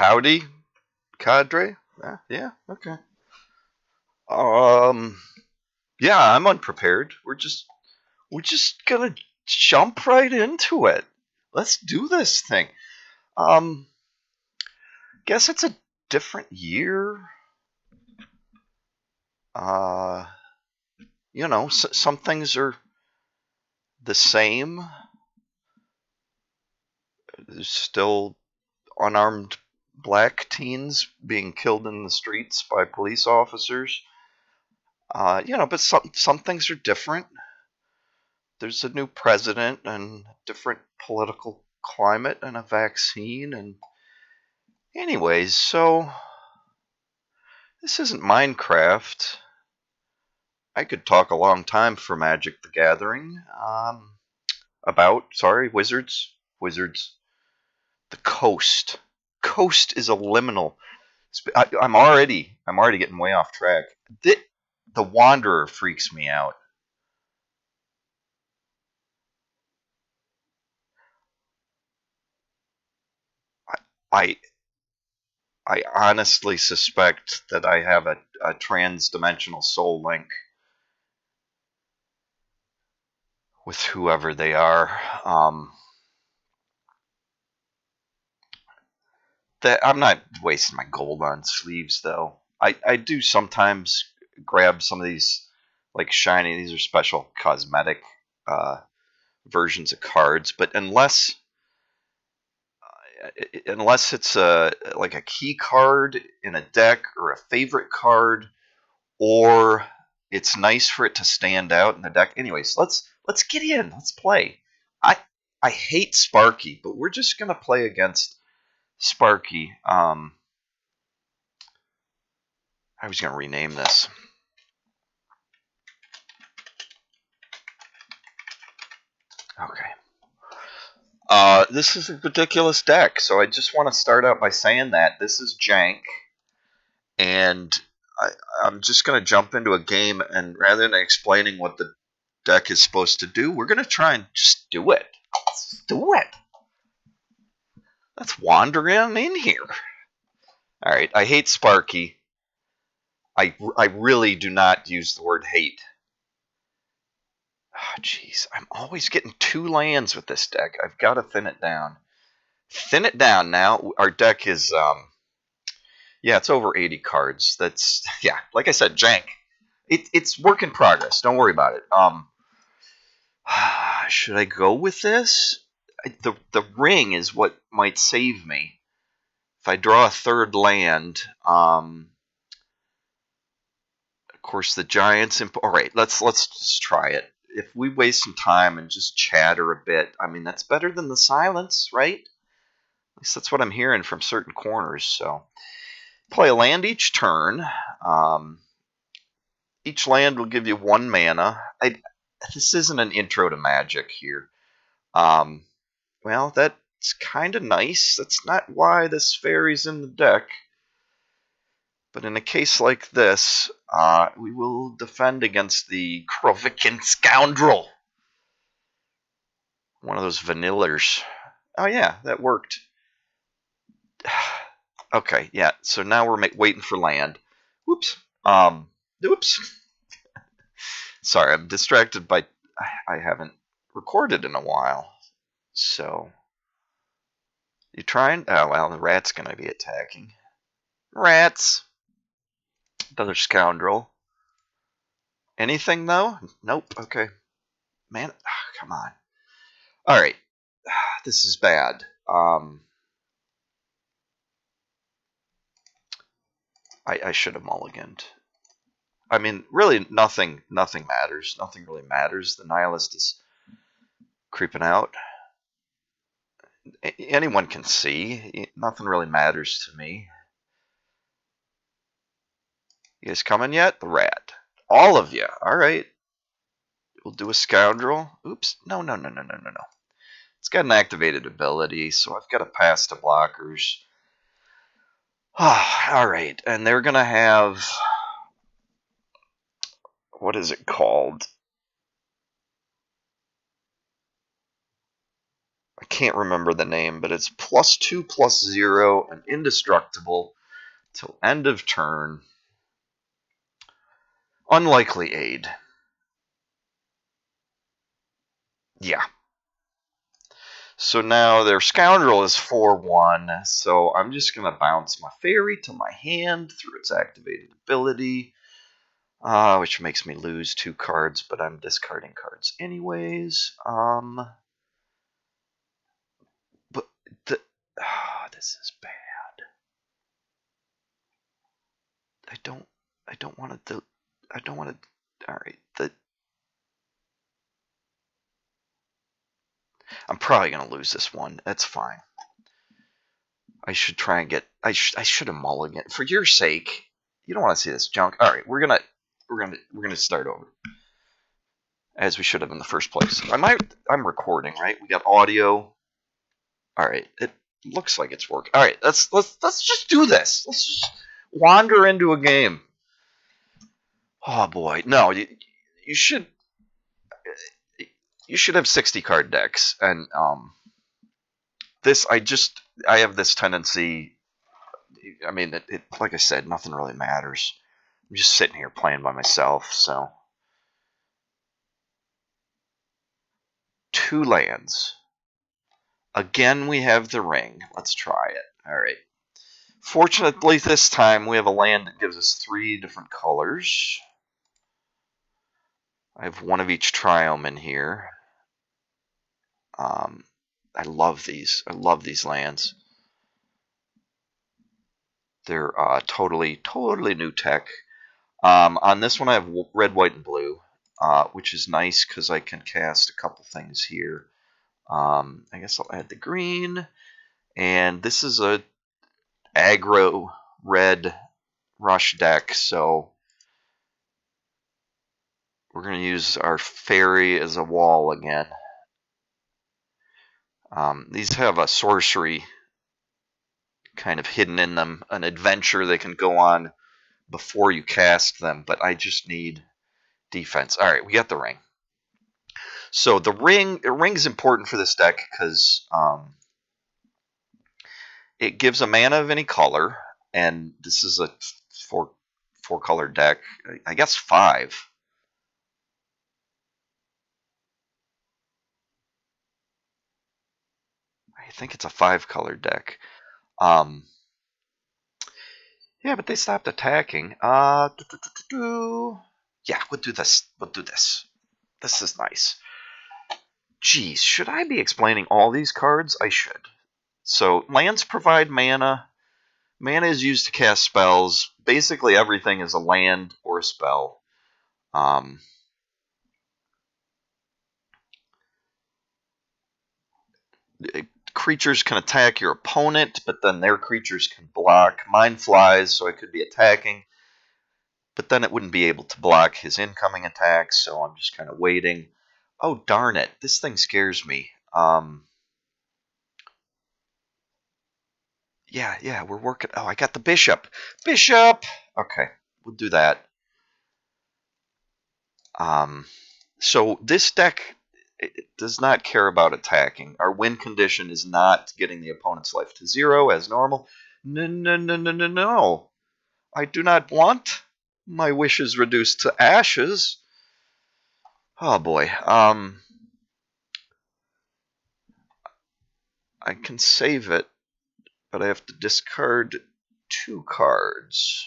Howdy, cadre. Yeah, okay. Um, yeah, I'm unprepared. We're just gonna jump right into it. Let's do this thing. Um, guess it's a different year. Uh, some things are the same. There's still unarmed black teens being killed in the streets by police officers. But some things are different. There's a new president and different political climate and a vaccine and anyways, so this isn't Minecraft. I could talk a long time for Magic the Gathering. Wizards. The coast. Coast is a liminal. I'm already getting way off track. The Wanderer freaks me out. I I honestly suspect that I have a trans-dimensional soul link with whoever they are. That I'm not wasting my gold on sleeves though. I do sometimes grab some of these like shiny. These are special cosmetic uh, versions of cards, but unless it's like a key card in a deck or a favorite card, or it's nice for it to stand out in the deck. Anyways, let's get in. Let's play. I I hate Sparky, but we're just gonna play against Sparky. I was gonna rename this. Okay. This is a ridiculous deck, so I just want to start out by saying that this is jank, and I, I'm just gonna jump into a game, and rather than explaining what the deck is supposed to do, we're gonna try and just do it. Let's do it. Let's wander in here. All right. I hate Sparky. I really do not use the word hate. Oh, jeez, I'm always getting 2 lands with this deck. I've got to thin it down. Thin it down now. Our deck is yeah, it's over 80 cards. That's yeah, like I said, jank. It's work in progress. Don't worry about it. Should I go with this? The ring is what might save me. If I draw a third land, of course the giants. All right, let's just try it. If we waste some time and just chatter a bit, I mean that's better than the silence, right? At least that's what I'm hearing from certain corners. So play a land each turn. Um, each land will give you 1 mana. This isn't an intro to Magic here. Um, well, that's kind of nice. That's not why this fairy's in the deck. But in a case like this, we will defend against the Krovikin Scoundrel. One of those vanillers. Oh, yeah, that worked. Okay, yeah, so now we're waiting for land. Whoops. Oops. Sorry, I'm distracted by... I haven't recorded in a while. So... You trying? Oh, well, the rat's going to be attacking. Rats! Another scoundrel. Anything, though? Nope, okay. Man, come on. Alright. This is bad. I should have mulliganed. I mean, really, nothing matters. Nothing really matters. The Nihilist is creeping out. Anyone can see. Nothing really matters to me. You guys coming yet? The rat. All of you. All right. We'll do a scoundrel. Oops. No. It's got an activated ability, so I've got to pass to blockers. All right. And they're going to have... What is it called? I can't remember the name, but it's +2/+0 and indestructible till end of turn. Unlikely aid. Yeah. So now their scoundrel is 4/1, so I'm just going to bounce my fairy to my hand through its activated ability, which makes me lose 2 cards, but I'm discarding cards anyways. But this is bad. I don't want to. I don't want to. All right. I'm probably gonna lose this one. That's fine. I should try and get. I should have mulliganed for your sake. You don't want to see this junk. All right. We're gonna start over as we should have in the first place. I'm recording, right? We got audio. All right. It looks like it's working. All right. Let's just do this. Let's just wander into a game. Oh boy, no, you should have 60 card decks, and this I have this tendency. I mean, like I said, nothing really matters. I'm just sitting here playing by myself, so 2 lands. Again, we have the ring. Let's try it. All right. Fortunately, this time we have a land that gives us 3 different colors. I have one of each triome in here. I love these. I love these lands. They're totally new tech. On this one, I have red, white, and blue, which is nice because I can cast a couple things here. I guess I'll add the green. And this is a aggro red rush deck, so we're going to use our fairy as a wall again. These have a sorcery kind of hidden in them, an adventure they can go on before you cast them, but I just need defense. All right, we got the ring. So the ring's important for this deck because it gives a mana of any color, and this is a four color deck. I guess 5. I think it's a 5 color deck. Yeah, but they stopped attacking. Yeah, we'll do this. We'll do this. This is nice. Geez, should I be explaining all these cards? I should. So, lands provide mana. Mana is used to cast spells. Basically, everything is a land or a spell. Creatures can attack your opponent, but then their creatures can block. Mine flies, so I could be attacking, but then it wouldn't be able to block his incoming attacks, so I'm just kind of waiting. Oh, darn it. This thing scares me. Yeah, we're working. Oh, I got the bishop. Bishop! Okay, we'll do that. So this deck it does not care about attacking. Our win condition is not getting the opponent's life to 0 as normal. No. I do not want my wishes reduced to ashes. Oh boy. I can save it, but I have to discard 2 cards.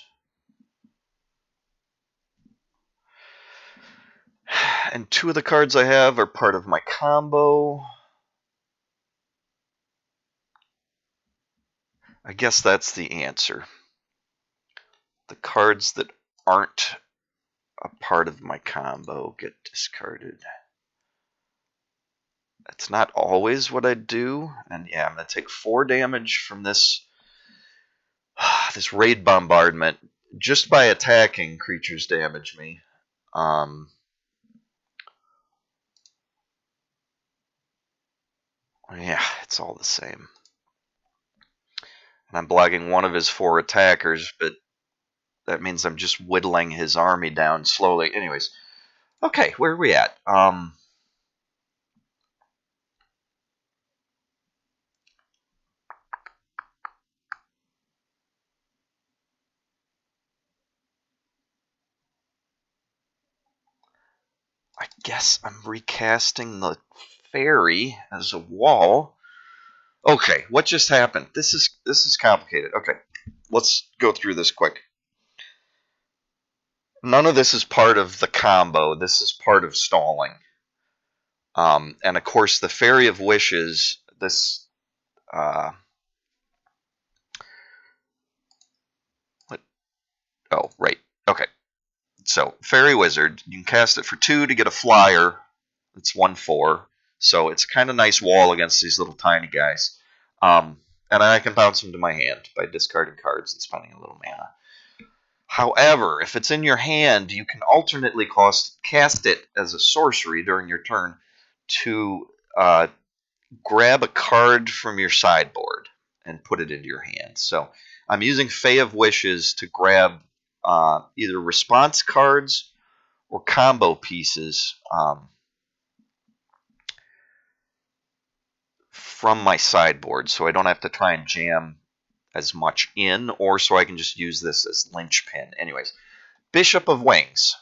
And 2 of the cards I have are part of my combo. I guess that's the answer. The cards that aren't a part of my combo get discarded. That's not always what I do. And yeah, I'm going to take 4 damage from this this raid bombardment. Just by attacking, creatures damage me. Yeah, it's all the same. And I'm blocking one of his 4 attackers, but that means I'm just whittling his army down slowly. Anyways, okay, where are we at? guess I'm recasting the fairy as a wall. Okay, what just happened? This is complicated. Okay, let's go through this quick. None of this is part of the combo. This is part of stalling. And of course, the Fairy of Wishes. This. What? Oh, right. Okay. So Fairy Wizard. You can cast it for 2 to get a flyer. It's 1/4. So it's kind of nice wall against these little tiny guys. And I can bounce them to my hand by discarding cards and spending a little mana. However, if it's in your hand, you can alternately cast it as a sorcery during your turn to grab a card from your sideboard and put it into your hand. So I'm using Fae of Wishes to grab either response cards or combo pieces from my sideboard, so I don't have to try and jam as much in, or so I can just use this as linchpin. Anyways, Bishop of Wings.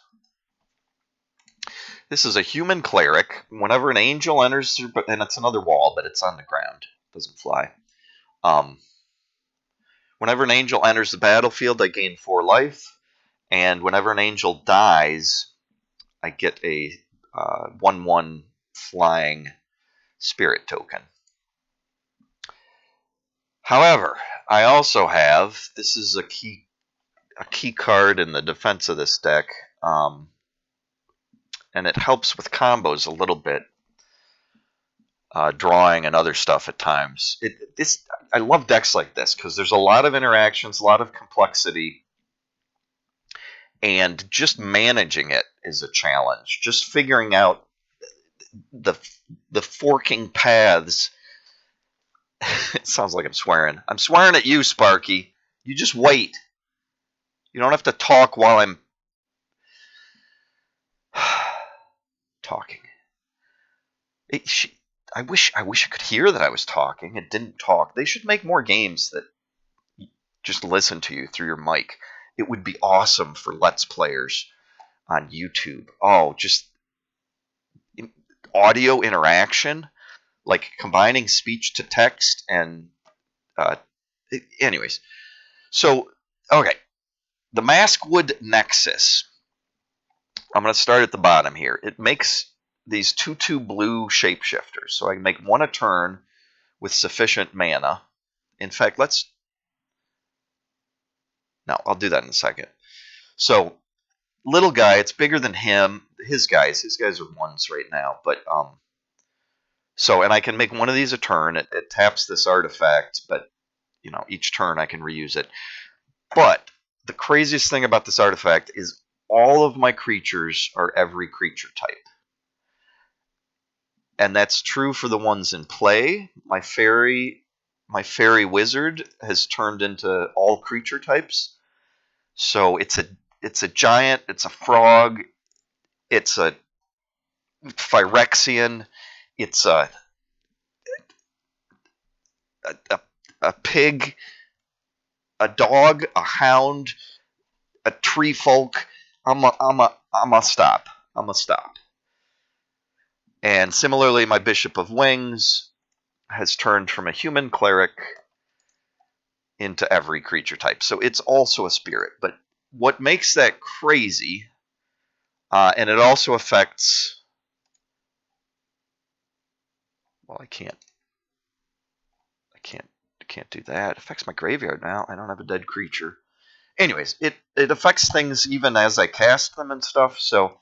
This is a human cleric. Whenever an angel enters through, and it's another wall, but it's on the ground. It doesn't fly. Whenever an angel enters the battlefield, I gain 4 life. And whenever an angel dies, I get a 1/1 flying spirit token. However, I also have, this is a key card in the defense of this deck, and it helps with combos a little bit, drawing and other stuff at times. I love decks like this because there's a lot of interactions, a lot of complexity, and just managing it is a challenge. Just figuring out the forking paths. It sounds like I'm swearing. I'm swearing at you, Sparky. You just wait. You don't have to talk while I'm talking. I wish I could hear that I was talking. It didn't talk. They should make more games that just listen to you through your mic. It would be awesome for Let's Players on YouTube. Oh, just audio interaction, like combining speech to text and anyways. So, okay. The Maskwood Nexus. I'm going to start at the bottom here. It makes these 2/2 blue shapeshifters. So I can make 1 a turn with sufficient mana. In fact, no, I'll do that in a second. So, little guy, it's bigger than him. His guys are 1s right now. But, so, and I can make 1 of these a turn. It taps this artifact, but, each turn I can reuse it. But the craziest thing about this artifact is all of my creatures are every creature type. And that's true for the ones in play. My fairy wizard has turned into all creature types. So it's a giant, it's a frog, it's a Phyrexian, it's a pig, a dog, a hound, a tree folk. I'm a stop. I'm a stop. And similarly, my Bishop of Wings has turned from a human cleric into every creature type. So it's also a spirit. But what makes that crazy, and it also affects, well, I can't do that. It affects my graveyard now. I don't have a dead creature. Anyways, it affects things even as I cast them and stuff. So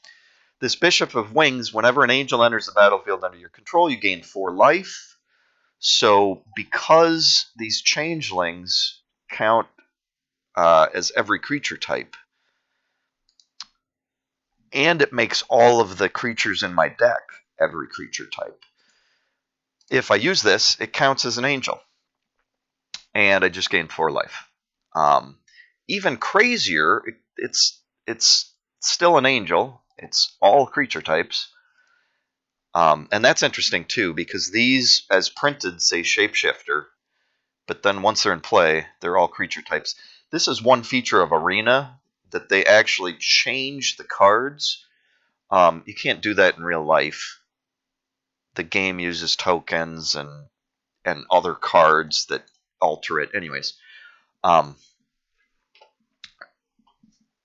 this Bishop of Wings, whenever an angel enters the battlefield under your control, you gain 4 life. So because these changelings count as every creature type, and it makes all of the creatures in my deck every creature type, if I use this, it counts as an angel. And I just gained 4 life. Even crazier, it's still an angel. It's all creature types. And that's interesting too, because these, as printed, say shapeshifter, but then once they're in play, they're all creature types. This is one feature of Arena, that they actually change the cards You can't do that in real life. The game uses tokens and other cards that alter it. Anyways,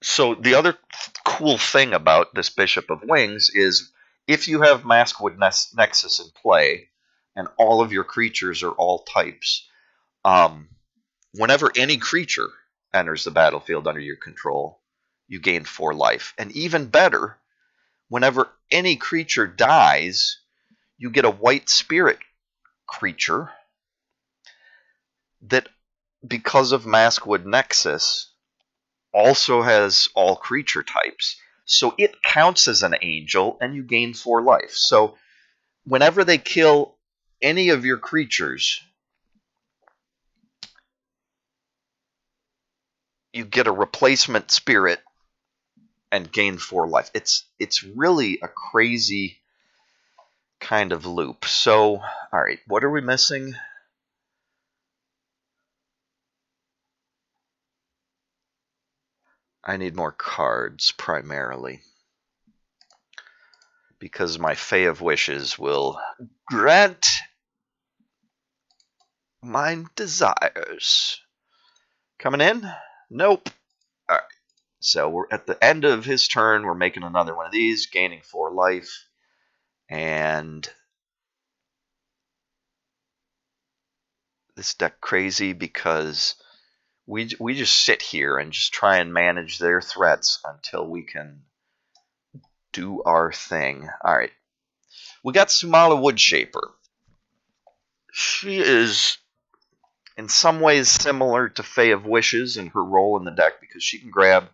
so the other cool thing about this Bishop of Wings is if you have Maskwood Nexus in play and all of your creatures are all types, whenever any creature enters the battlefield under your control, you gain 4 life. And even better, whenever any creature dies, you get a white spirit creature that, because of Maskwood Nexus, also has all creature types. So it counts as an angel, and you gain 4 life. So whenever they kill any of your creatures, you get a replacement spirit and gain 4 life. It's really a crazy kind of loop. So, all right, what are we missing? I need more cards, primarily, because my Fae of Wishes will grant my desires. Coming in? Nope. All right. So we're at the end of his turn. We're making another one of these, gaining 4 life. And this deck crazy because we just sit here and just try and manage their threats until we can do our thing. All right. We got Sumala Woodshaper. She is in some ways similar to Fae of Wishes in her role in the deck because she can grab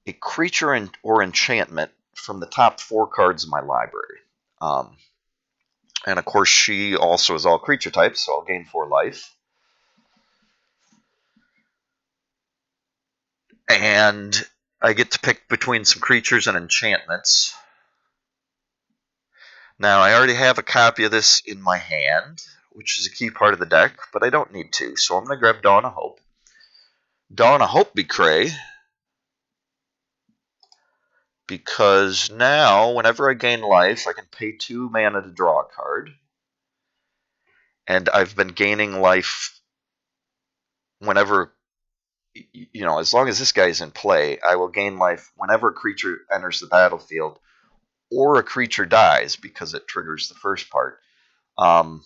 a creature or enchantment from the top 4 cards of my library. And of course, she also is all creature types, so I'll gain 4 life. And I get to pick between some creatures and enchantments. Now, I already have a copy of this in my hand, which is a key part of the deck, but I don't need to, so I'm going to grab Dawn of Hope. Dawn of Hope Becray, because now, whenever I gain life, I can pay 2 mana to draw a card. And I've been gaining life whenever, as long as this guy's in play, I will gain life whenever a creature enters the battlefield or a creature dies because it triggers the first part. I'm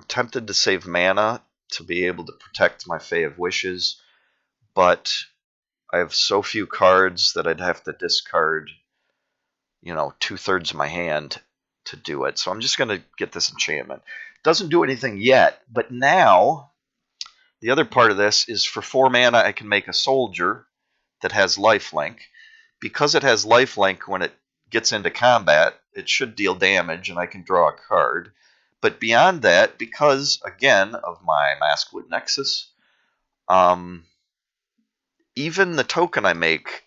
tempted to save mana to be able to protect my Fae of Wishes, but I have so few cards that I'd have to discard, 2/3 of my hand to do it. So I'm just going to get this enchantment. Doesn't do anything yet, but now the other part of this is for 4 mana I can make a soldier that has lifelink. Because it has lifelink, when it gets into combat, it should deal damage and I can draw a card. But beyond that, because, again, of my Maskwood Nexus, even the token I make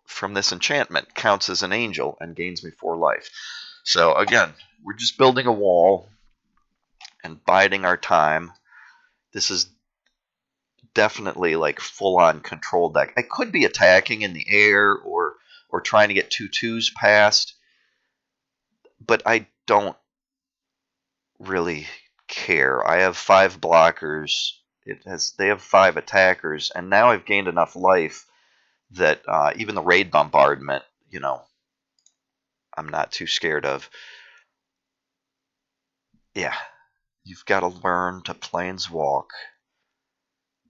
from this enchantment counts as an angel and gains me 4 life. So, again, we're just building a wall and biding our time. This is definitely like full-on control deck. I could be attacking in the air or trying to get 2/2s past, but I don't really care. I have 5 blockers. They have 5 attackers, and now I've gained enough life that even the raid bombardment, I'm not too scared of. Yeah, you've got to learn to planeswalk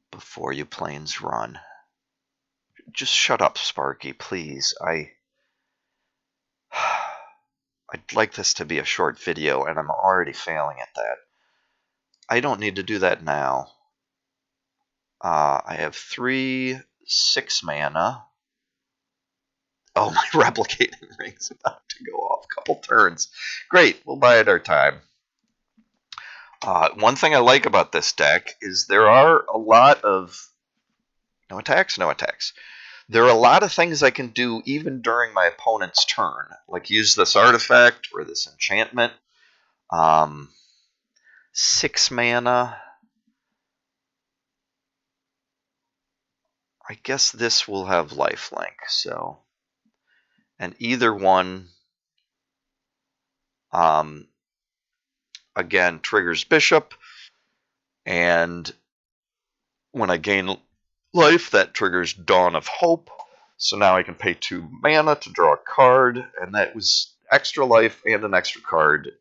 before you planes run. Just shut up, Sparky, please. I'd like this to be a short video, and I'm already failing at that. I don't need to do that now. I have 3 6 mana. Oh, my replicating ring's about to go off. Couple turns. Great, we'll bide our time. One thing I like about this deck is there are a lot of... No attacks, no attacks. There are a lot of things I can do even during my opponent's turn, like use this artifact or this enchantment. 6 mana. I guess this will have lifelink, so, and either one, again, triggers bishop, and when I gain life, that triggers Dawn of Hope, so now I can pay 2 mana to draw a card, and that was extra life and an extra card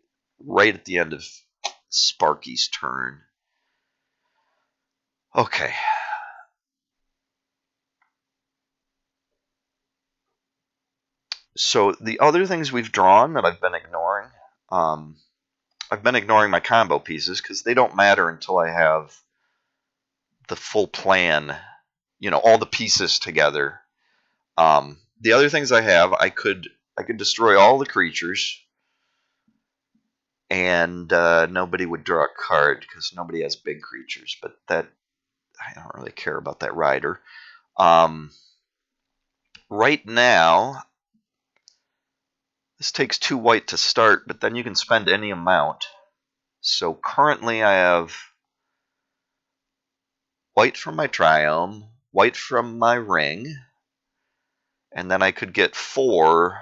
right at the end of Sparky's turn. Okay. So the other things we've drawn that I've been ignoring, I've been ignoring my combo pieces because they don't matter until I have the full plan, all the pieces together. The other things I have, I could destroy all the creatures, and nobody would draw a card because nobody has big creatures. But that I don't really care about that rider. Right now, this takes 2 white to start, but then you can spend any amount. So currently I have white from my Triome, white from my ring, and then I could get 4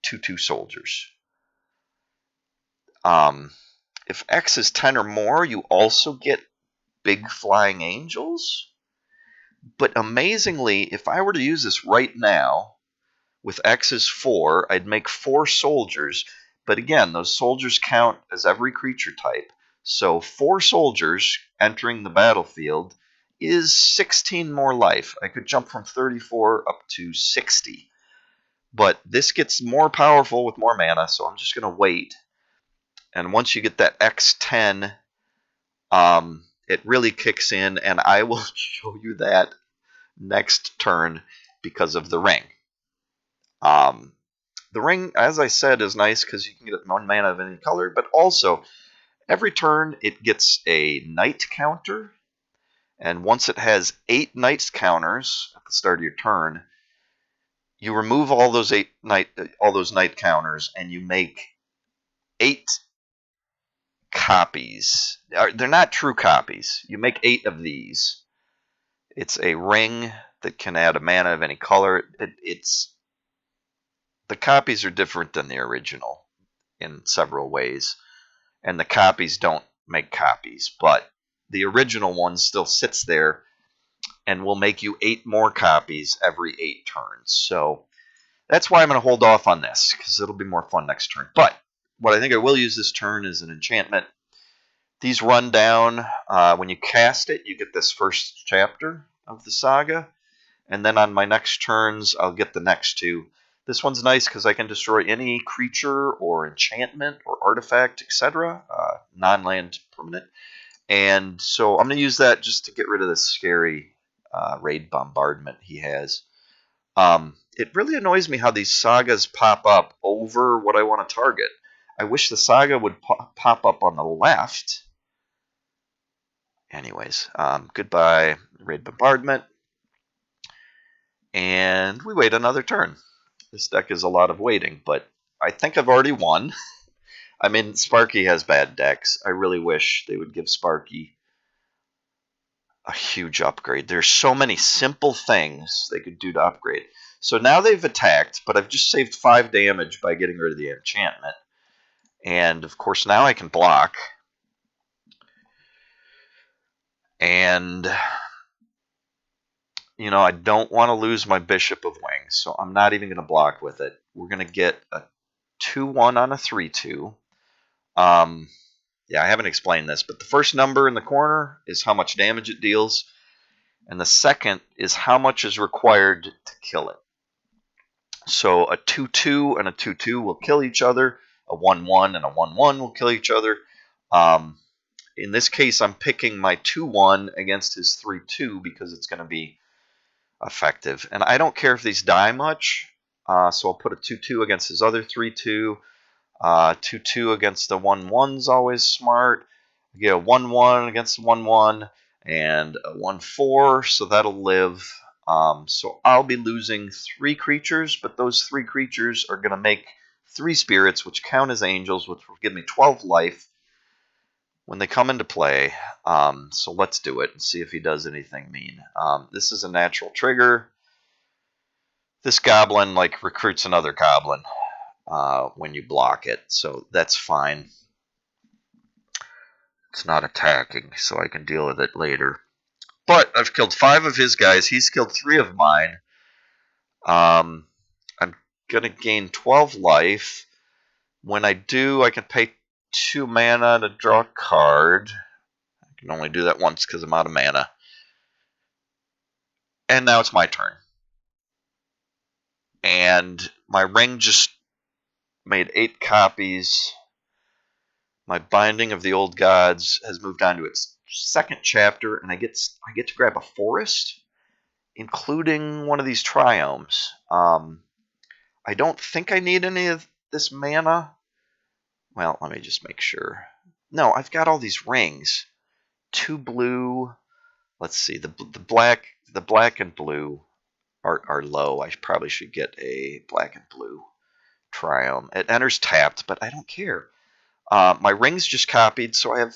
2/2 soldiers. If X is 10 or more, you also get big flying angels. But amazingly, if I were to use this right now, with X is 4, I'd make 4 soldiers. But again, those soldiers count as every creature type. So 4 soldiers entering the battlefield is 16 more life. I could jump from 34 up to 60. But this gets more powerful with more mana, so I'm just going to wait. And once you get that X10, it really kicks in, and I will show you that next turn because of the ring. The ring, as I said, is nice because you can get 1 mana of any color, but also every turn it gets a night counter, and once it has 8 night counters at the start of your turn, you remove all those night counters, and you make 8 copies. They're not true copies. You make 8 of these. It's a ring that can add a mana of any color. The copies are different than the original in several ways, and the copies don't make copies, but the original one still sits there and will make you 8 more copies every 8 turns. So that's why I'm going to hold off on this, because it'll be more fun next turn. But what I think I will use this turn is an enchantment. These run down. When you cast it, you get this first chapter of the saga, and then on my next turns, I'll get the next 2. This one's nice because I can destroy any creature or enchantment or artifact, etc., non-land permanent. And so I'm going to use that just to get rid of this scary raid bombardment he has. It really annoys me how these sagas pop up over what I want to target. I wish the saga would pop up on the left. Anyways, goodbye, raid bombardment. And we wait another turn. This deck is a lot of waiting, but I think I've already won. I mean, Sparky has bad decks. I really wish they would give Sparky a huge upgrade. There's so many simple things they could do to upgrade. So now they've attacked, but I've just saved 5 damage by getting rid of the enchantment. And, of course, now I can block. And, I don't want to lose my Bishop of Wings, so I'm not even going to block with it. We're going to get a 2/1 on a 3/2. Yeah, I haven't explained this, but the first number in the corner is how much damage it deals, and the second is how much is required to kill it. So a 2/2 and a 2/2 will kill each other. A 1/1 and a 1/1 will kill each other. In this case, I'm picking my 2/1 against his 3/2 because it's going to be effective. And I don't care if these die much, so I'll put a 2/2 against his other 3/2. 2/2 against the 1/1's always smart. I get a 1/1 against the 1/1 and a 1/4, so that'll live. So I'll be losing 3 creatures, but those 3 creatures are going to make 3 spirits, which count as angels, which will give me 12 life. when they come into play. So let's do it and see if he does anything mean. This is a natural trigger. This goblin like recruits another goblin when you block it, so that's fine. It's not attacking, so I can deal with it later. But I've killed 5 of his guys. He's killed 3 of mine. I'm going to gain 12 life. When I do, I can pay 2 mana to draw a card. I can only do that once because I'm out of mana. And now it's my turn. And my ring just made 8 copies. My Binding of the Old Gods has moved on to its 2nd chapter, and I get to grab a forest, including one of these triomes. I don't think I need any of this mana. Well, let me just make sure. No, I've got all these rings. 2 blue. Let's see. The black and blue are low. I probably should get a black and blue triome. It enters tapped, but I don't care. My rings just copied, so I have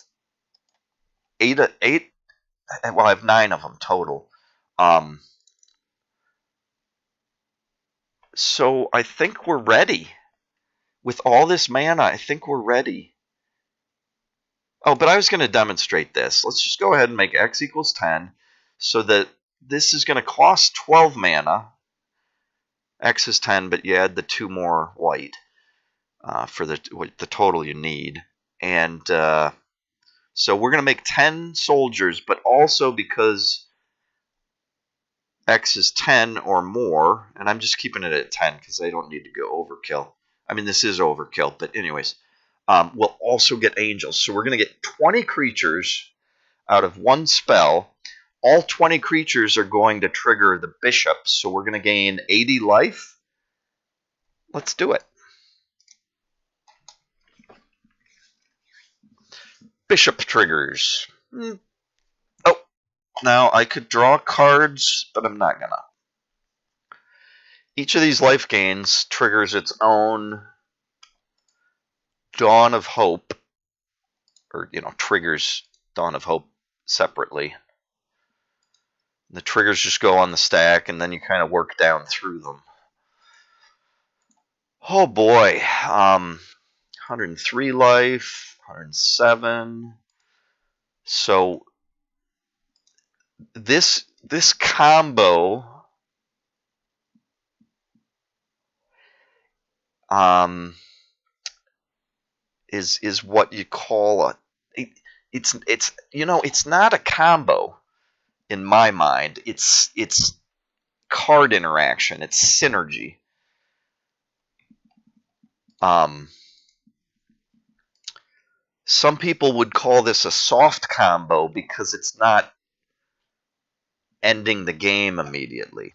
8. Well, I have 9 of them total. So I think we're ready. With all this mana, I think we're ready. Oh, but I was going to demonstrate this. Let's just go ahead and make x equals 10 so that this is going to cost 12 mana. X is 10, but you add the 2 more white for the total you need. And so we're going to make 10 soldiers, but also because X is 10 or more, and I'm just keeping it at 10 because I don't need to go overkill. I mean, this is overkill, but anyways, we'll also get angels. So we're going to get 20 creatures out of 1 spell. All 20 creatures are going to trigger the bishop, so we're going to gain 80 life. Let's do it. Bishop triggers. Oh, now I could draw cards, but I'm not going to. Each of these life gains triggers its own Dawn of Hope, or, triggers Dawn of Hope separately. The triggers just go on the stack, and then you kind of work down through them. Oh boy. 103 life, 107. So this combo is what you call it's not a combo in my mind. It's card interaction. It's synergy. Some people would call this a soft combo because it's not ending the game immediately.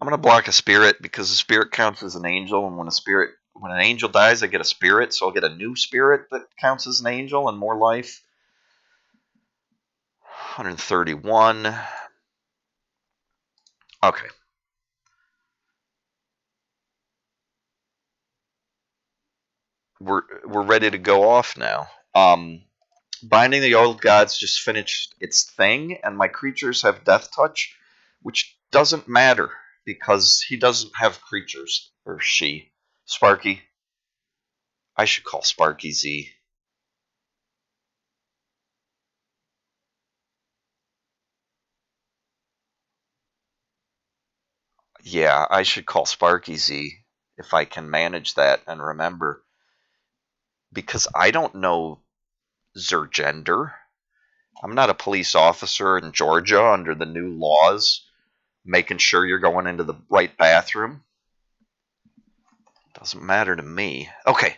I'm going to block a spirit because a spirit counts as an angel, and when an angel dies, I get a spirit, so I'll get a new spirit that counts as an angel and more life. 131. Okay. We're ready to go off now. Binding the Old Gods just finished its thing, and my creatures have Death Touch, which doesn't matter because he doesn't have creatures, or she. Sparky. I should call Sparky Z. Yeah, I should call Sparky Z if I can manage that and remember. Because I don't know their gender. I'm not a police officer in Georgia under the new laws, making sure you're going into the right bathroom. Doesn't matter to me. Okay.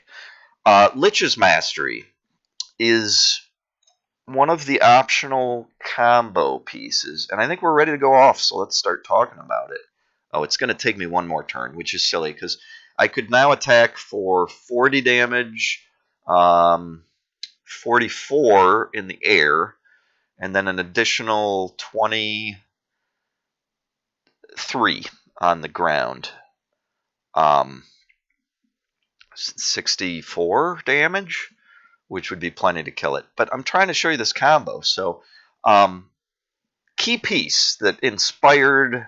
Lich's Mastery is one of the optional combo pieces, and I think we're ready to go off, so let's start talking about it. Oh, it's going to take me one more turn, which is silly, because I could now attack for 40 damage, 44 in the air, and then an additional 23 on the ground. 64 damage? which would be plenty to kill it. But I'm trying to show you this combo. So, key piece that inspired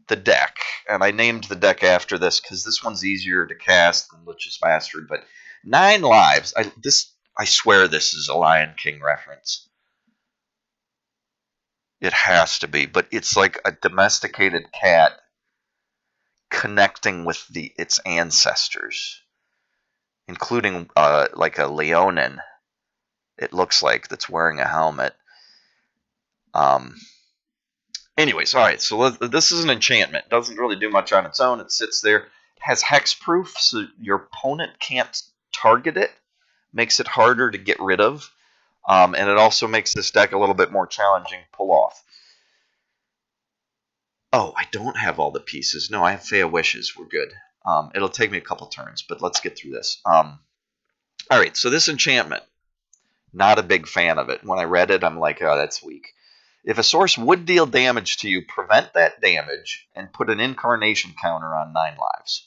the deck, and I named the deck after this because this one's easier to cast than Lich's Bastard. But 9 lives. I swear this is a Lion King reference. It has to be, but it's like a domesticated cat connecting with its ancestors, including like a leonin. It looks like that's wearing a helmet. Anyways, all right. So this is an enchantment. It doesn't really do much on its own. It sits there. It has hexproof, so your opponent can't target it. Makes it harder to get rid of, and it also makes this deck a little bit more challenging to pull off. Oh, I don't have all the pieces. No, I have Fey of Wishes. We're good. It'll take me a couple turns, but let's get through this. All right, so this enchantment, not a big fan of it. When I read it, I'm like, oh, that's weak. If a source would deal damage to you, prevent that damage and put an incarnation counter on 9 lives.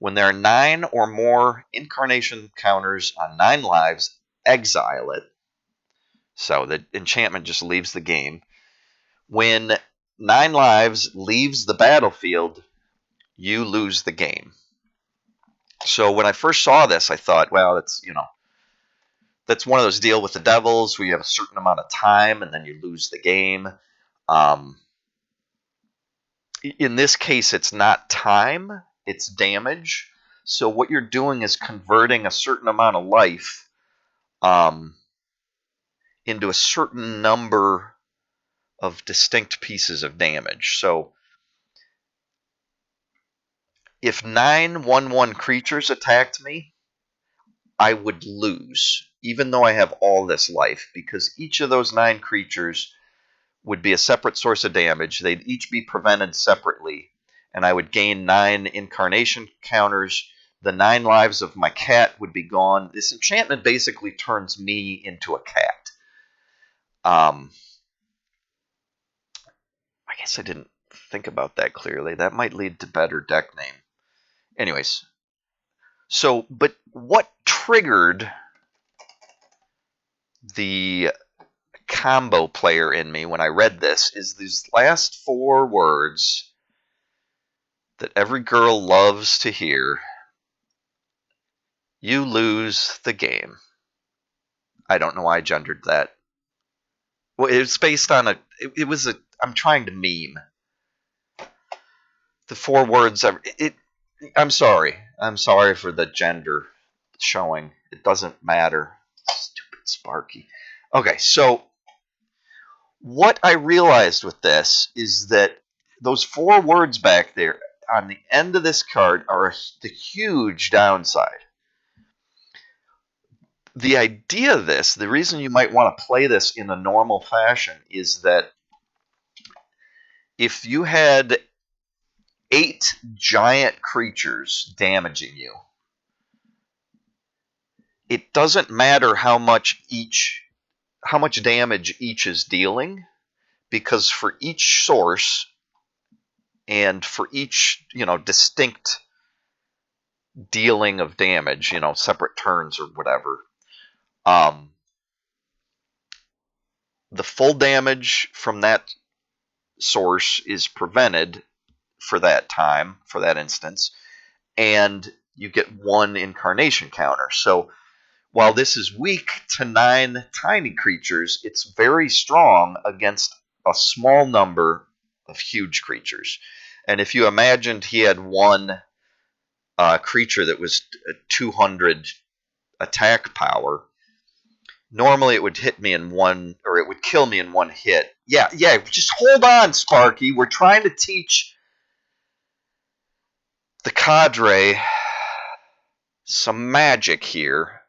When there are 9 or more incarnation counters on 9 lives, exile it. So the enchantment just leaves the game. When 9 lives leaves the battlefield, you lose the game. So when I first saw this, I thought, well, that's one of those deal with the devils where you have a certain amount of time and then you lose the game. In this case, it's not time, it's damage. So what you're doing is converting a certain amount of life into a certain number of distinct pieces of damage. So if 9 1/1 creatures attacked me, I would lose, even though I have all this life, because each of those 9 creatures would be a separate source of damage. They'd each be prevented separately, and I would gain 9 incarnation counters. The 9 lives of my cat would be gone. This enchantment basically turns me into a cat. I guess I didn't think about that clearly. That might lead to better deck name. Anyways, so, but what triggered the combo player in me when I read this is these last 4 words that every girl loves to hear. You lose the game. I don't know why I gendered that. Well, it was based on I'm trying to meme. The 4 words, I'm sorry. I'm sorry for the gender showing. It doesn't matter. Stupid Sparky. Okay, so what I realized with this is that those 4 words back there on the end of this card are the huge downside. The idea of this, the reason you might want to play this in a normal fashion is that if you had 8 giant creatures damaging you, it doesn't matter how much damage each is dealing, because for each source and for each, distinct dealing of damage, separate turns or whatever, the full damage from that source is prevented for that time, for that instance, and you get 1 incarnation counter. So while this is weak to 9 tiny creatures, it's very strong against a small number of huge creatures. And if you imagined he had 1 creature that was 200 attack power, normally it would hit me in 1, or it would kill me in 1 hit. Yeah, just hold on, Sparky. We're trying to teach the cadre some magic here.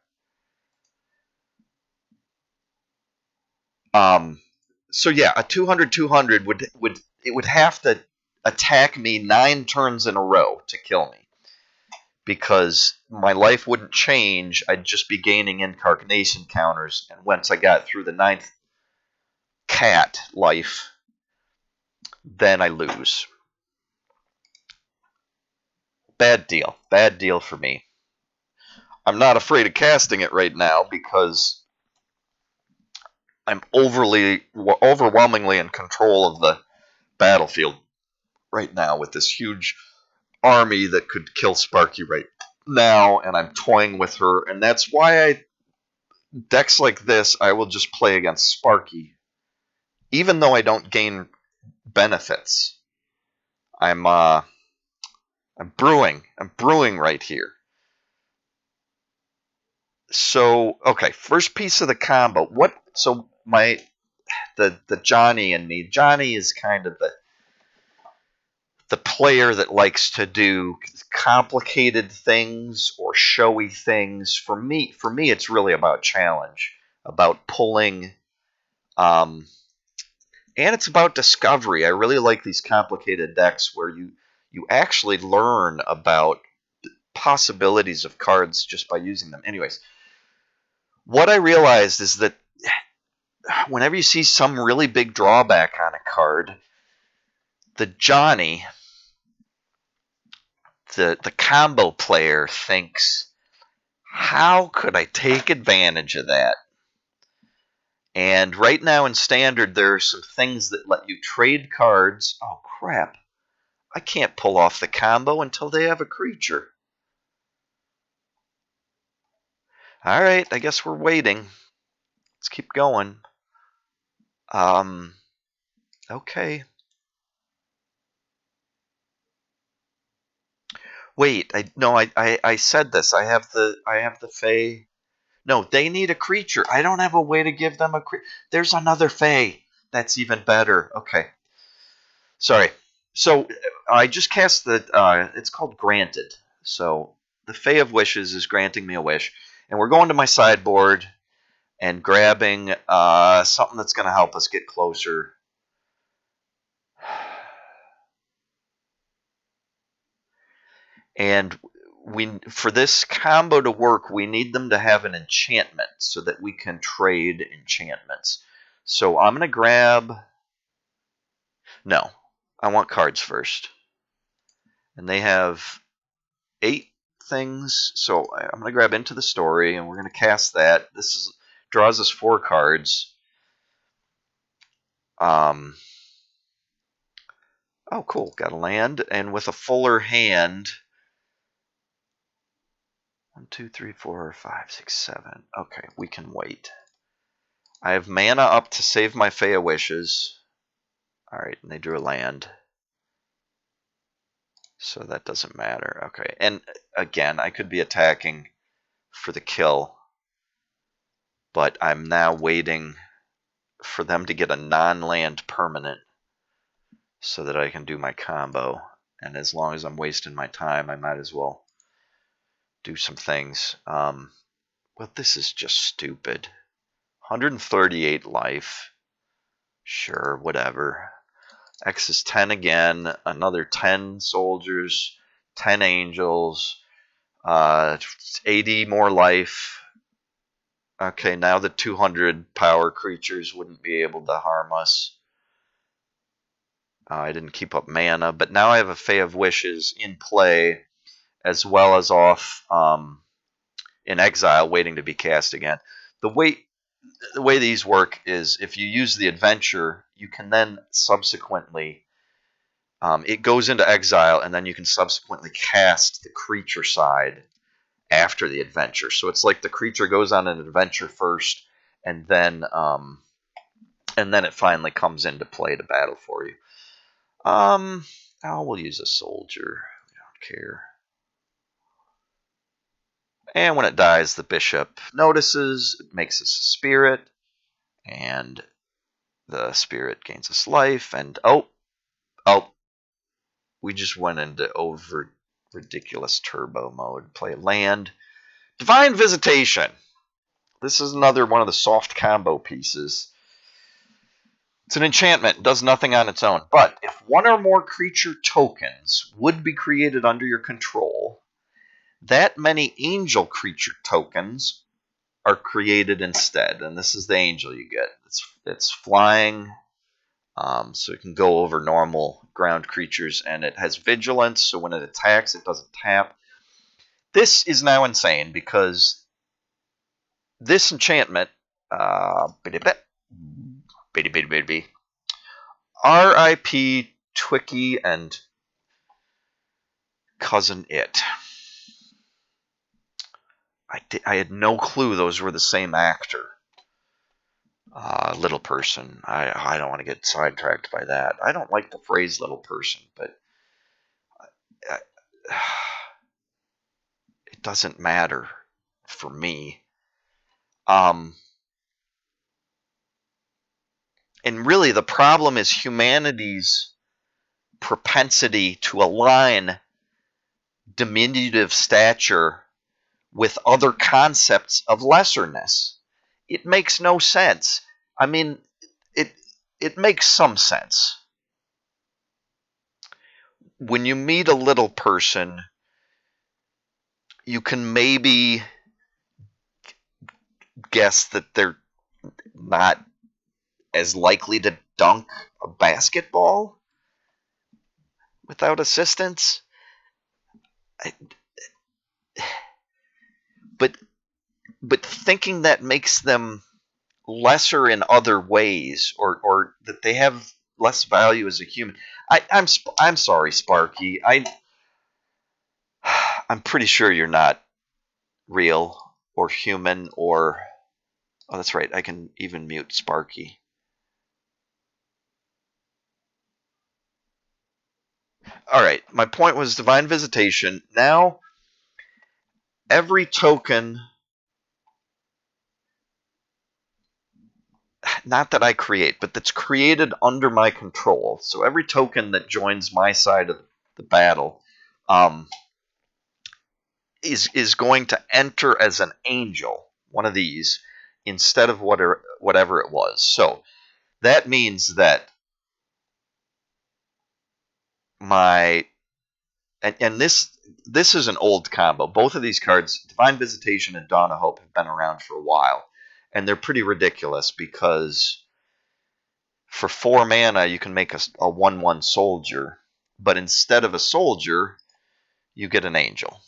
So yeah, a 200/200 would have to attack me 9 turns in a row to kill me, because my life wouldn't change. I'd just be gaining incarnation counters, and once I got through the 9th cat life, then I lose. Bad deal for me. I'm not afraid of casting it right now because I'm overwhelmingly in control of the battlefield right now with this huge army that could kill Sparky right now, and I'm toying with her, and that's why decks like this I will just play against Sparky, even though I don't gain benefits. I'm brewing right here. So okay, first piece of the combo. What? So the Johnny and me. Johnny is kind of the player that likes to do complicated things or showy things. For me, it's really about challenge, about pulling, um, and it's about discovery. I really like these complicated decks where you actually learn about possibilities of cards just by using them. Anyways, what I realized is that whenever you see some really big drawback on a card, the Johnny, the combo player, thinks, how could I take advantage of that? And right now in Standard, there are some things that let you trade cards. Oh, crap. I can't pull off the combo until they have a creature. All right, I guess we're waiting. Let's keep going. Okay. Wait, I said this. I have the Fae. No, they need a creature. I don't have a way to give them a creature. There's another Fae. That's even better. Okay. Sorry. So I just cast the. It's called Granted. So the Fae of Wishes is granting me a wish, and we're going to my sideboard and grabbing something that's going to help us get closer. And for this combo to work, we need them to have an enchantment so that we can trade enchantments. So I'm going to grab. No, I want cards first. And they have 8 things. So I'm going to grab Into the Story, and we're going to cast that. Draws us 4 cards. Oh, cool. Got a land. And with a fuller hand. 1, 2, 3, 4, 5, 6, 7. Okay, we can wait. I have mana up to save my Fae of Wishes. Alright, and they drew a land. So that doesn't matter. Okay, and again, I could be attacking for the kill. But I'm now waiting for them to get a non-land permanent so that I can do my combo. And as long as I'm wasting my time, I might as well do some things. Well, this is just stupid. 138 life. Sure, whatever. X is 10 again. Another 10 soldiers. 10 angels. 80 more life. Okay, now the 200 power creatures wouldn't be able to harm us. I didn't keep up mana, but now I have a Fae of Wishes in play, as well as off in exile, waiting to be cast again. The way these work is if you use the adventure, you can then subsequently it goes into exile, and then you can subsequently cast the creature side after the adventure. So it's like the creature goes on an adventure first, and then it finally comes into play to battle for you. We'll use a soldier. I don't care. And when it dies, the bishop notices, it makes us a spirit, and the spirit gains us life, and oh, we just went into over ridiculous turbo mode. Play land. Divine Visitation. This is another one of the soft combo pieces. It's an enchantment. It does nothing on its own. But if one or more creature tokens would be created under your control, that many angel creature tokens are created instead. And this is the angel you get. It's flying, so it can go over normal ground creatures, and it has vigilance, so when it attacks, it doesn't tap. This is now insane because this enchantment, R.I.P. Twicky and Cousin It. I had no clue those were the same actor. Little person. I don't want to get sidetracked by that. I don't like the phrase little person, but it doesn't matter for me. And really, the problem is humanity's propensity to align diminutive stature with other concepts of lesserness. It makes no sense. I mean, it makes some sense. When you meet a little person, you can maybe guess that they're not as likely to dunk a basketball without assistance. But thinking that makes them lesser in other ways, or that they have less value as a human. I'm sorry, Sparky. I'm pretty sure you're not real or human or. Oh, that's right. I can even mute Sparky. All right. My point was divine visitation. Now, every token, not that I create, but that's created under my control. So every token that joins my side of the battle is going to enter as an angel, one of these, instead of whatever it was. So that means that my and this is an old combo. Both of these cards, Divine Visitation and Dawn of Hope, have been around for a while, and they're pretty ridiculous because for 4 mana you can make a 1/1 soldier, but instead of a soldier, you get an angel.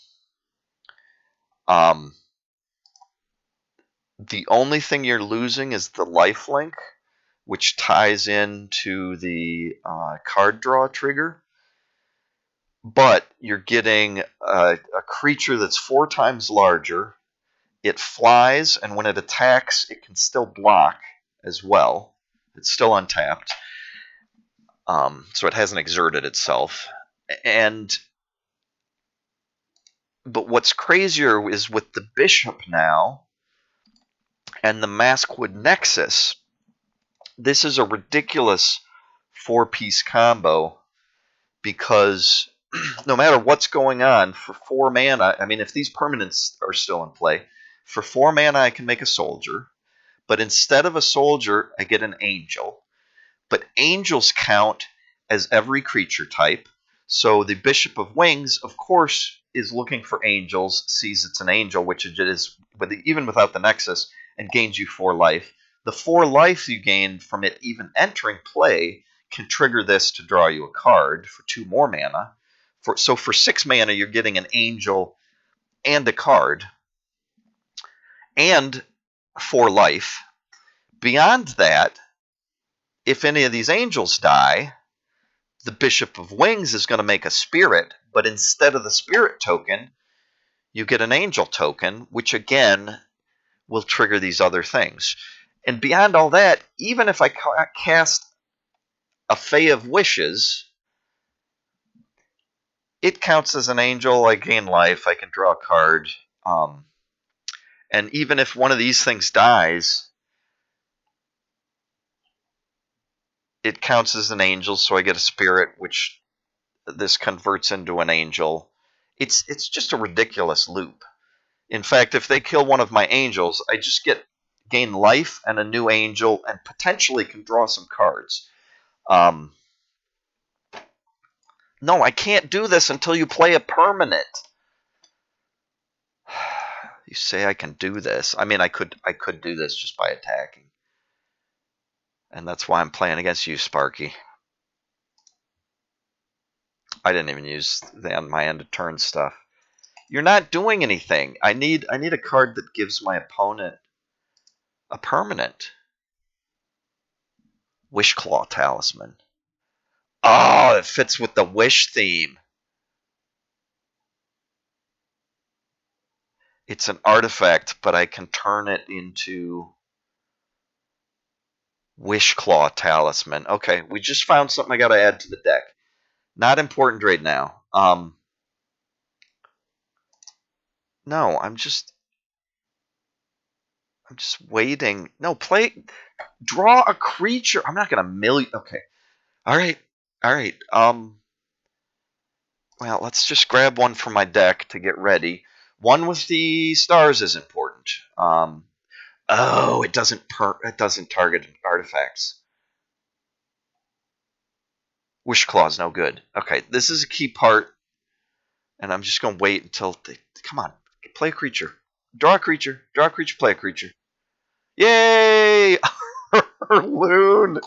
The only thing you're losing is the lifelink, which ties into the card draw trigger. But you're getting a creature that's 4 times larger. It flies, and when it attacks, it can still block as well. It's still untapped. So it hasn't exerted itself. But what's crazier is with the Bishop now and the Maskwood Nexus, this is a ridiculous 4-piece combo because no matter what's going on, for 4 mana, I mean, if these permanents are still in play, for 4 mana I can make a soldier, but instead of a soldier, I get an angel. But angels count as every creature type, so the Bishop of Wings, of course, is looking for angels, sees it's an angel, which it is, but even without the Nexus, and gains you 4 life. The 4 life you gain from it even entering play can trigger this to draw you a card for 2 more mana. So for 6 mana, you're getting an angel and a card, and 4 life. Beyond that, if any of these angels die, the Bishop of Wings is going to make a spirit, but instead of the spirit token, you get an angel token, which again will trigger these other things. And beyond all that, even if I cast a Fae of Wishes, it counts as an angel. I gain life. I can draw a card. And even if one of these things dies, it counts as an angel, so I get a spirit, which this converts into an angel. It's just a ridiculous loop. In fact, if they kill one of my angels, I just gain life and a new angel, and potentially can draw some cards. No, I can't do this until you play a permanent. You say I can do this. I mean, I could do this just by attacking. And that's why I'm playing against you, Sparky. I didn't even use my end of turn stuff. You're not doing anything. I need a card that gives my opponent a permanent. Wishclaw Talisman. Oh, it fits with the Wish theme. It's an artifact, but I can turn it into Wishclaw Talisman. Okay, we just found something I gotta add to the deck. Not important right now. No, I'm just waiting. No, draw a creature. I'm not gonna Okay. All right. All right. Well, let's just grab one from my deck to get ready. One with the stars is important. Oh, it doesn't target artifacts. Wishclaw's no good. Okay, this is a key part, and I'm just gonna wait until come on, play a creature, draw a creature, play a creature. Yay! Loon!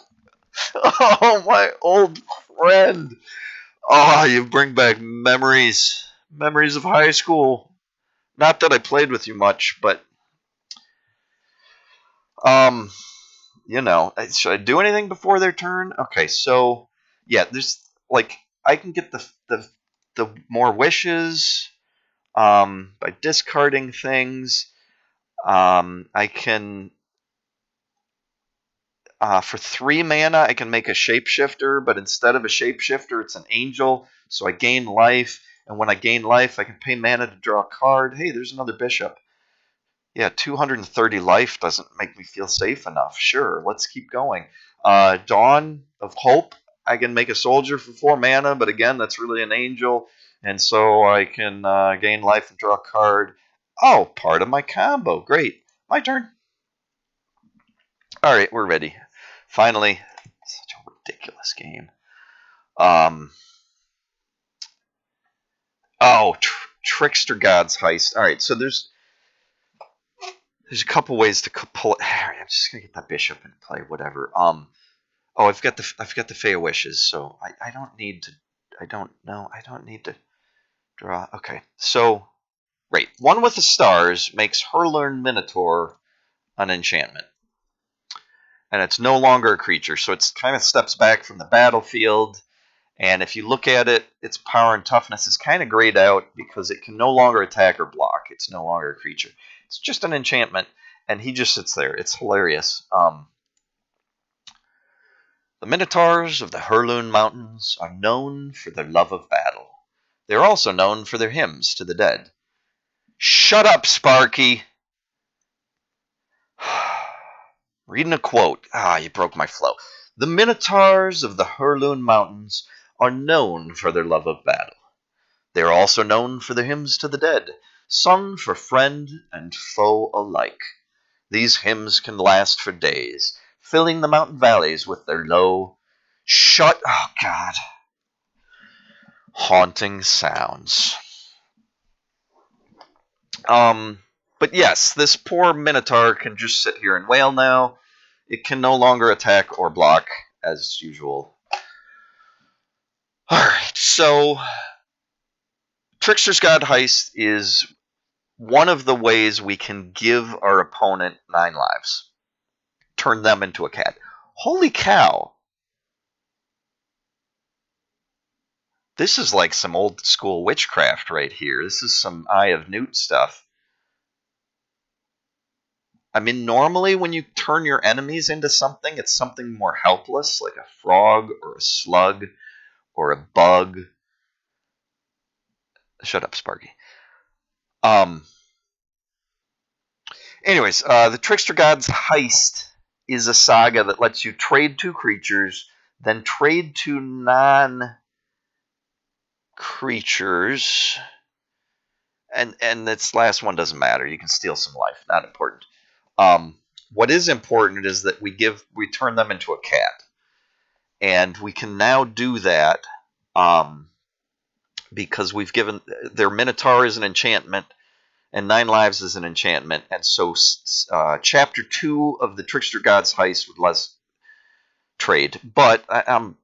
Oh, my old friend. Oh, you bring back memories of high school. Not that I played with you much, but um, should I do anything before their turn? Okay, so yeah, there's like I can get the more wishes by discarding things. I can for 3 mana I can make a shapeshifter, but instead of a shapeshifter, it's an angel. So I gain life, and when I gain life, I can pay mana to draw a card. Hey, there's another bishop. Yeah, 230 life doesn't make me feel safe enough. Sure, let's keep going. Dawn of Hope. I can make a soldier for 4 mana, but again, that's really an angel. And so I can gain life and draw a card. Oh, part of my combo. Great. My turn. All right, we're ready. Finally, such a ridiculous game. Trickster God's Heist. All right, so there's a couple ways to pull it. I'm just gonna get that bishop and play whatever. I've got the Fey Wishes, so I don't need to. I don't need to draw. Okay, so right, one with the stars makes Hurlern Minotaur an enchantment, and it's no longer a creature, so it's kind of steps back from the battlefield. And if you look at it, its power and toughness is kind of grayed out because it can no longer attack or block. It's no longer a creature. It's just an enchantment, and he just sits there. It's hilarious. The Minotaurs of the Hurloon Mountains are known for their love of battle. They are also known for their hymns to the dead. Shut up, Sparky! Reading a quote. You broke my flow. The Minotaurs of the Hurloon Mountains are known for their love of battle. They are also known for their hymns to the dead, sung for friend and foe alike. These hymns can last for days, filling the mountain valleys with their low, haunting sounds. But yes, this poor Minotaur can just sit here and wail now. It can no longer attack or block as usual. Alright, so Trickster's God Heist is one of the ways we can give our opponent 9 lives. Turn them into a cat. Holy cow! This is like some old school witchcraft right here. This is some Eye of Newt stuff. I mean, normally when you turn your enemies into something, it's something more helpless, like a frog or a slug or a bug. Shut up, Sparky. Anyways, the Trickster God's Heist is a saga that lets you trade 2 creatures, then trade 2 non-creatures, and this last one doesn't matter. You can steal some life. Not important. What is important is that we turn them into a cat, and we can now do that because we've given their Minotaur is an enchantment, and 9 lives is an enchantment, and so Chapter 2 of the Trickster God's Heist would less trade, but I'm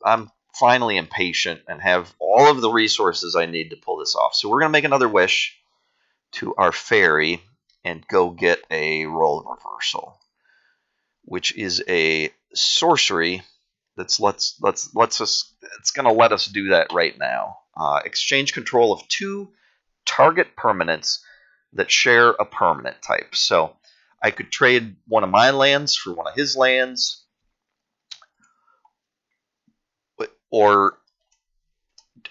finally impatient and have all of the resources I need to pull this off. So we're gonna make another wish. to our fairy and go get a role reversal, which is a sorcery that's lets us. It's going to let us do that right now. Exchange control of 2 target permanents that share a permanent type. So I could trade one of my lands for one of his lands, or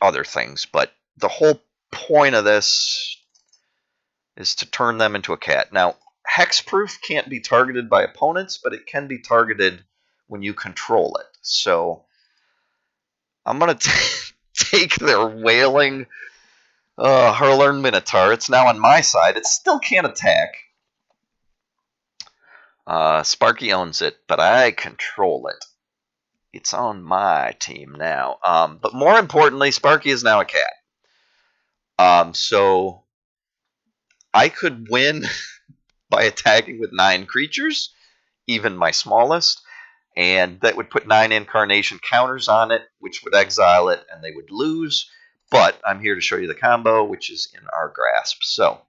other things. But the whole point of this is to turn them into a cat. Now, hexproof can't be targeted by opponents, but it can be targeted when you control it. So I'm going to take their Wailing Hurlern Minotaur. It's now on my side. It still can't attack. Sparky owns it, but I control it. It's on my team now. But more importantly, Sparky is now a cat. So I could win by attacking with 9 creatures, even my smallest, and that would put 9 incarnation counters on it, which would exile it, and they would lose. But I'm here to show you the combo, which is in our grasp. So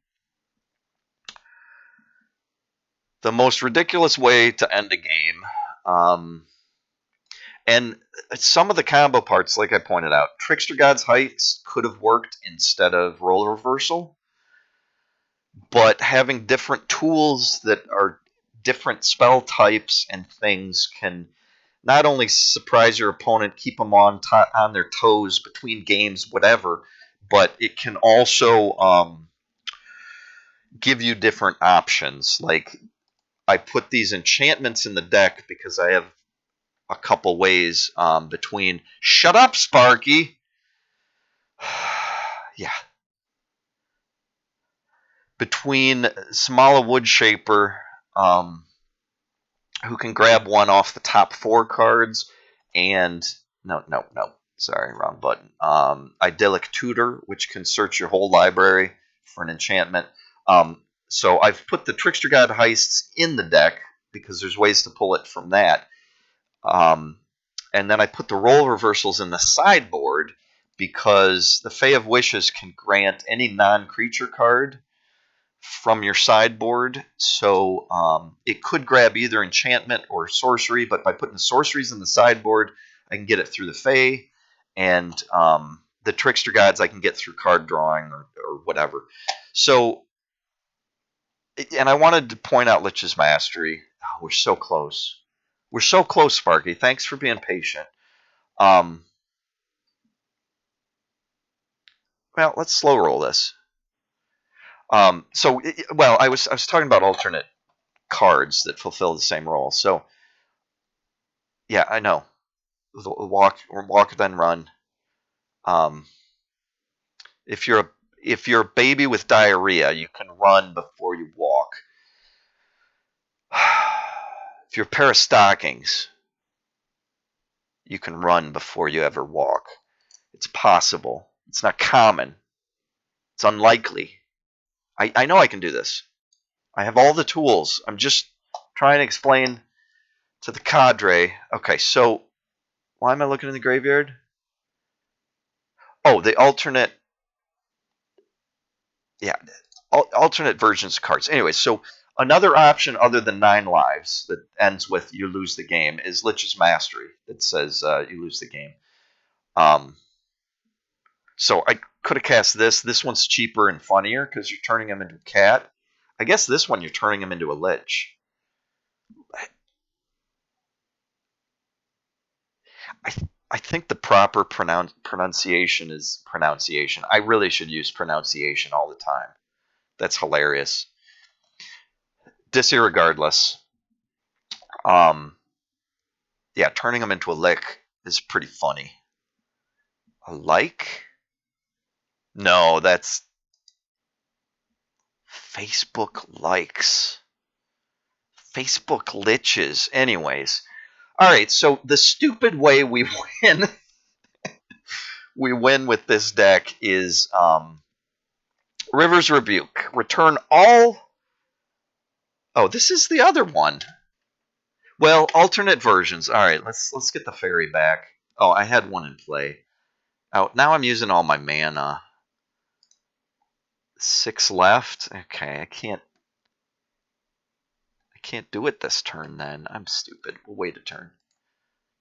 the most ridiculous way to end a game. And some of the combo parts, like I pointed out, Trickster God's Heights could have worked instead of Role Reversal. But having different tools that are different spell types and things can not only surprise your opponent, keep them on their toes between games, whatever, but it can also give you different options. Like, I put these enchantments in the deck because I have a couple ways between shut up, Sparky. Yeah. Between Smala Woodshaper, who can grab one off the top 4 cards, and no, sorry, wrong button. Idyllic Tutor, which can search your whole library for an enchantment. So I've put the Trickster God Heists in the deck because there's ways to pull it from that. And then I put the Role Reversals in the sideboard because the Fae of Wishes can grant any non-creature card from your sideboard. So it could grab either enchantment or sorcery, but by putting the sorceries in the sideboard, I can get it through the Fae, and the Trickster Gods I can get through card drawing or whatever. So, and I wanted to point out Lich's Mastery. Oh, we're so close. We're so close, Sparky. Thanks for being patient. Well, let's slow roll this. I was talking about alternate cards that fulfill the same role. So, yeah, I know. Walk then run. If you're a baby with diarrhea, you can run before you walk. If you're a pair of stockings, you can run before you ever walk. It's possible. It's not common. It's unlikely. I know I can do this. I have all the tools. I'm just trying to explain to the cadre. Okay, so why am I looking in the graveyard? Oh, the alternate. Yeah, alternate versions of cards. Anyway, so another option other than 9 lives that ends with you lose the game is Lich's Mastery that says you lose the game. So I could have cast this. This one's cheaper and funnier because you're turning him into a cat. I guess this one you're turning him into a lich. I think the proper pronunciation is pronunciation. I really should use pronunciation all the time. That's hilarious. Disregardless. Yeah, turning him into a lick is pretty funny. A like? No, that's Facebook likes. Facebook liches. Anyways. Alright, so the stupid way we win with this deck is River's Rebuke. Return all... Oh, this is the other one. Well, alternate versions. Alright, let's get the fairy back. Oh, I had one in play. Oh, now I'm using all my mana. 6 left. Okay, I can't do it this turn then. I'm stupid. We'll wait a turn.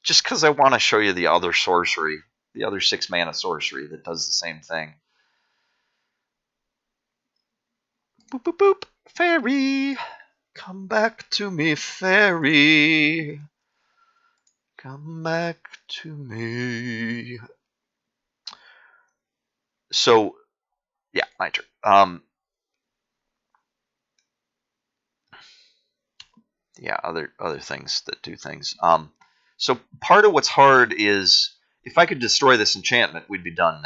Just because I want to show you the other sorcery, the other 6 mana sorcery that does the same thing. Boop, boop, boop. Fairy! Come back to me, fairy! Come back to me. So, yeah, my turn. Yeah, other things that do things. So part of what's hard is if I could destroy this enchantment, we'd be done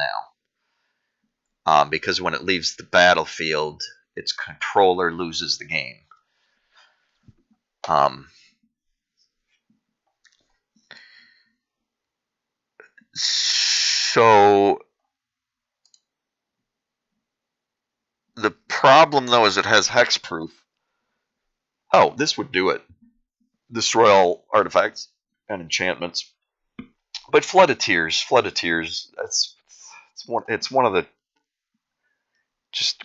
now. Because when it leaves the battlefield, its controller loses the game. So the problem though is it has hexproof. Oh, this would do it. Destroy all artifacts and enchantments. But Flood of Tears, it's one of the, just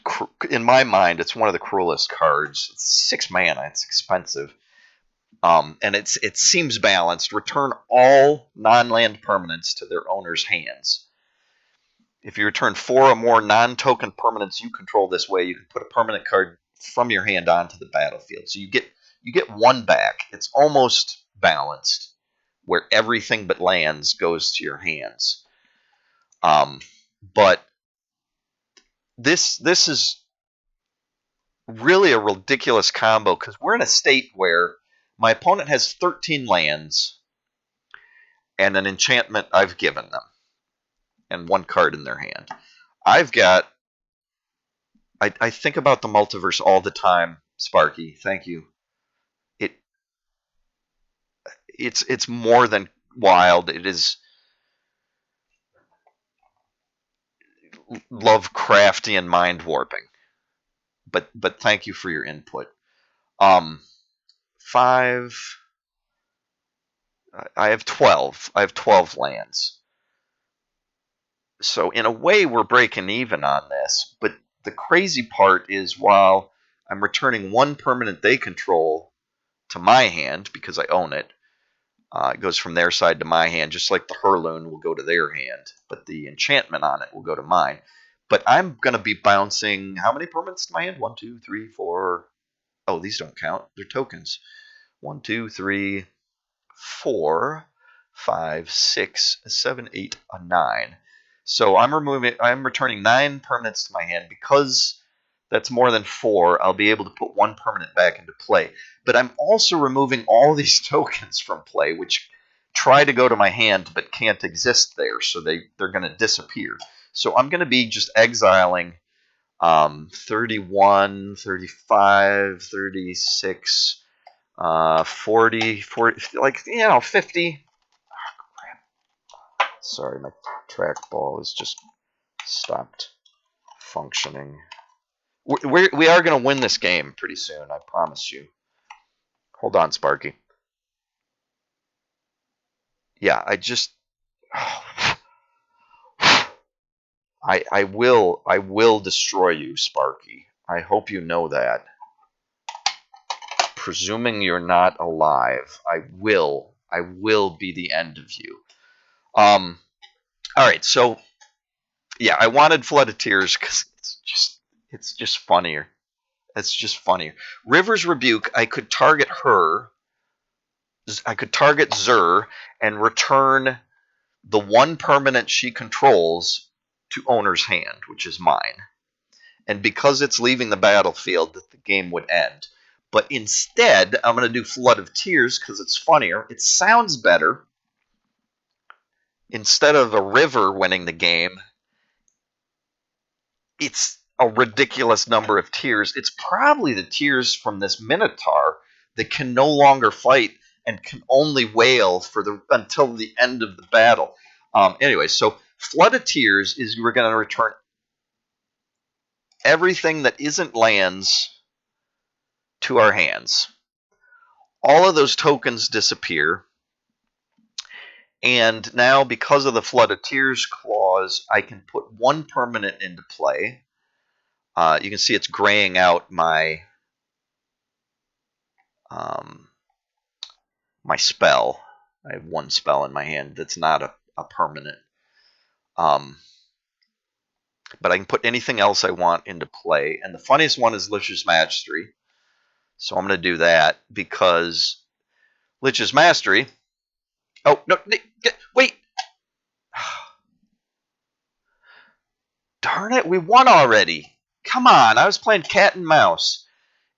in my mind, it's one of the cruelest cards. It's 6 mana. It's expensive, and it seems balanced. Return all non-land permanents to their owner's hands. If you return 4 or more non-token permanents you control this way, you can put a permanent card from your hand onto the battlefield. So you get 1 back. It's almost balanced, where everything but lands goes to your hands. But this is really a ridiculous combo because we're in a state where my opponent has 13 lands and an enchantment I've given them and 1 card in their hand. I've got, I think about the multiverse all the time, Sparky. Thank you. It's more than wild. It is Lovecraftian mind warping. But thank you for your input. 5. I have 12. I have 12 lands. So in a way, we're breaking even on this. But the crazy part is, while I'm returning 1 permanent they control to my hand because I own it, it goes from their side to my hand, just like the Hurloon will go to their hand, but the enchantment on it will go to mine. But I'm going to be bouncing how many permanents to my hand? 1, 2, 3, 4. Oh, these don't count. They're tokens. 1, 2, 3, 4, 5, 6, 7, 8, 9. So I'm returning 9 permanents to my hand. Because that's more than 4, I'll be able to put 1 permanent back into play. But I'm also removing all these tokens from play, which try to go to my hand but can't exist there, so they're going to disappear. So I'm going to be just exiling 31, 35, 36, 40, like, 50. Sorry, my trackball has just stopped functioning. We are going to win this game pretty soon, I promise you. Hold on, Sparky. Yeah, I will destroy you, Sparky. I hope you know that. Presuming you're not alive, I will be the end of you. All right, so yeah, I wanted Flood of Tears because it's just funnier. It's just funnier. River's Rebuke, I could target her. I could target Zur and return the 1 permanent she controls to owner's hand, which is mine. And because it's leaving the battlefield, the game would end. But instead, I'm going to do Flood of Tears because it's funnier. It sounds better. Instead of a river winning the game, it's a ridiculous number of tears. It's probably the tears from this Minotaur that can no longer fight and can only wail until the end of the battle. Anyway, so Flood of Tears is we're going to return everything that isn't lands to our hands. All of those tokens disappear. And now, because of the Flood of Tears clause, I can put 1 permanent into play. You can see it's graying out my my spell. I have one spell in my hand that's not a permanent. But I can put anything else I want into play. And the funniest one is Lich's Mastery. So I'm going to do that because Lich's Mastery. Oh, no, wait. Darn it, we won already. Come on, I was playing cat and mouse.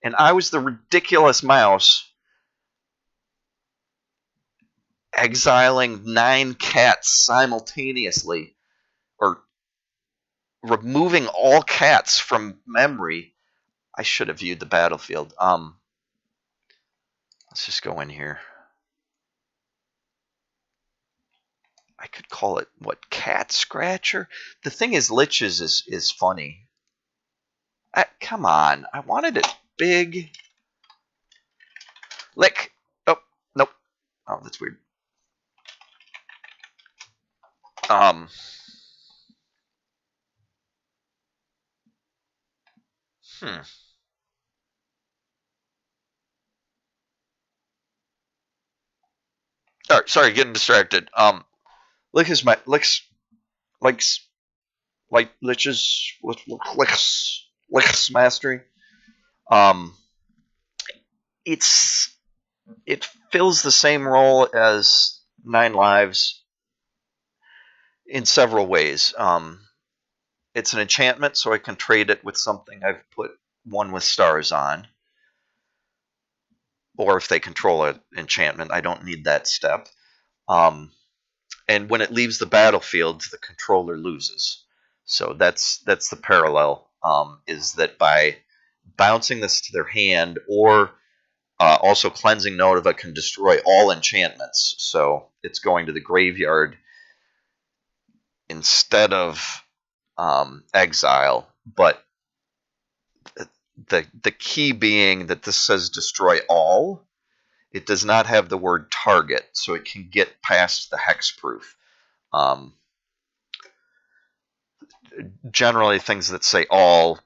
And I was the ridiculous mouse exiling 9 cats simultaneously. Or removing all cats from memory. I should have viewed the battlefield. Let's just go in here. I could call it, what, Cat Scratcher? The thing is, Lich's is funny. Come on. I wanted it big. Lick. Oh, nope. Oh, that's weird. Hmm. Sorry, getting distracted. Lick is my likes like Lich's Mastery. Um, it fills the same role as 9 Lives in several ways. It's an enchantment, so I can trade it with something I've put 1 with stars on. Or if they control an enchantment, I don't need that step. And when it leaves the battlefield, the controller loses. So that's the parallel, is that by bouncing this to their hand, or also Cleansing Nova can destroy all enchantments. So it's going to the graveyard instead of exile. But the key being that this says destroy all. It does not have the word target, so it can get past the hexproof. Generally, things that say all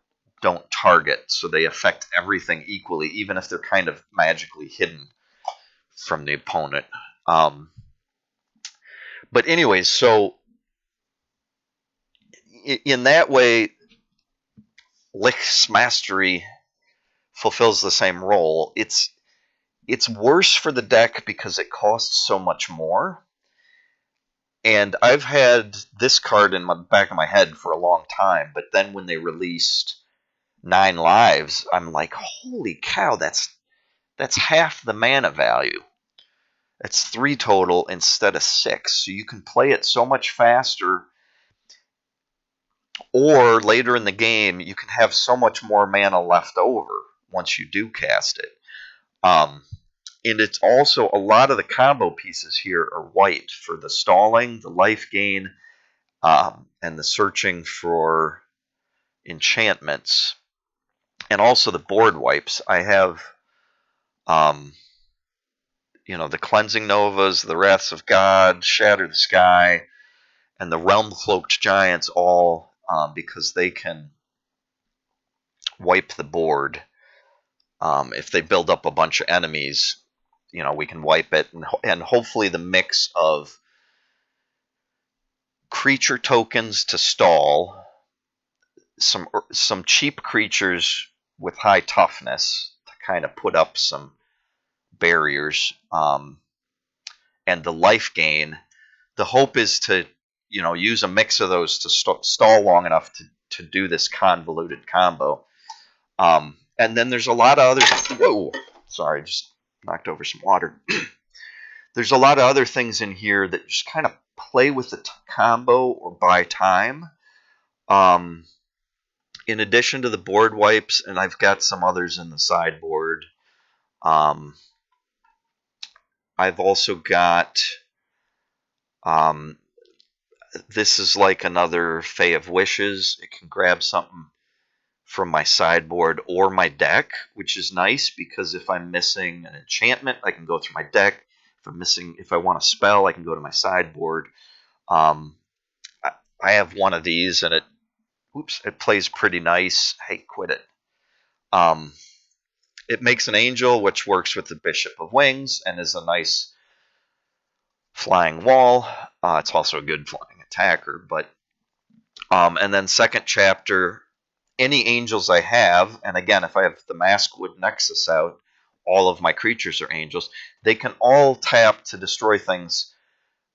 don't target, so they affect everything equally, even if they're kind of magically hidden from the opponent. But anyways, so in that way, Lich's Mastery fulfills the same role. It's worse for the deck because it costs so much more. And I've had this card in my back of my head for a long time, but then when they released 9 Lives, I'm like, holy cow, that's half the mana value. It's 3 total instead of 6. So you can play it so much faster, or later in the game, you can have so much more mana left over once you do cast it. And it's also, a lot of the combo pieces here are white for the stalling, the life gain, and the searching for enchantments, and also the board wipes. I have, the Cleansing Novas, the Wraths of God, Shatter the Sky, and the Realm Cloaked Giants, all because they can wipe the board. If they build up a bunch of enemies, we can wipe it, and hopefully the mix of creature tokens to stall, some cheap creatures with high toughness to kind of put up some barriers, and the life gain. The hope is to use a mix of those to stall long enough to do this convoluted combo. And then there's a lot of other. Whoa, sorry, just knocked over some water. There's a lot of other things in here that just kind of play with the combo or buy time. In addition to the board wipes, and I've got some others in the sideboard. I've also got. This is like another Fae of Wishes. It can grab something from my sideboard or my deck, which is nice because if I'm missing an enchantment, I can go through my deck. If I want a spell, I can go to my sideboard. I have one of these, and it Oops, it plays pretty nice. Hey, quit it. Um, it makes an angel, which works with the Bishop of Wings and is a nice flying wall. It's also a good flying attacker. But and then second chapter, any angels I have, and again, if I have the Maskwood Nexus out, all of my creatures are angels. They can all tap to destroy things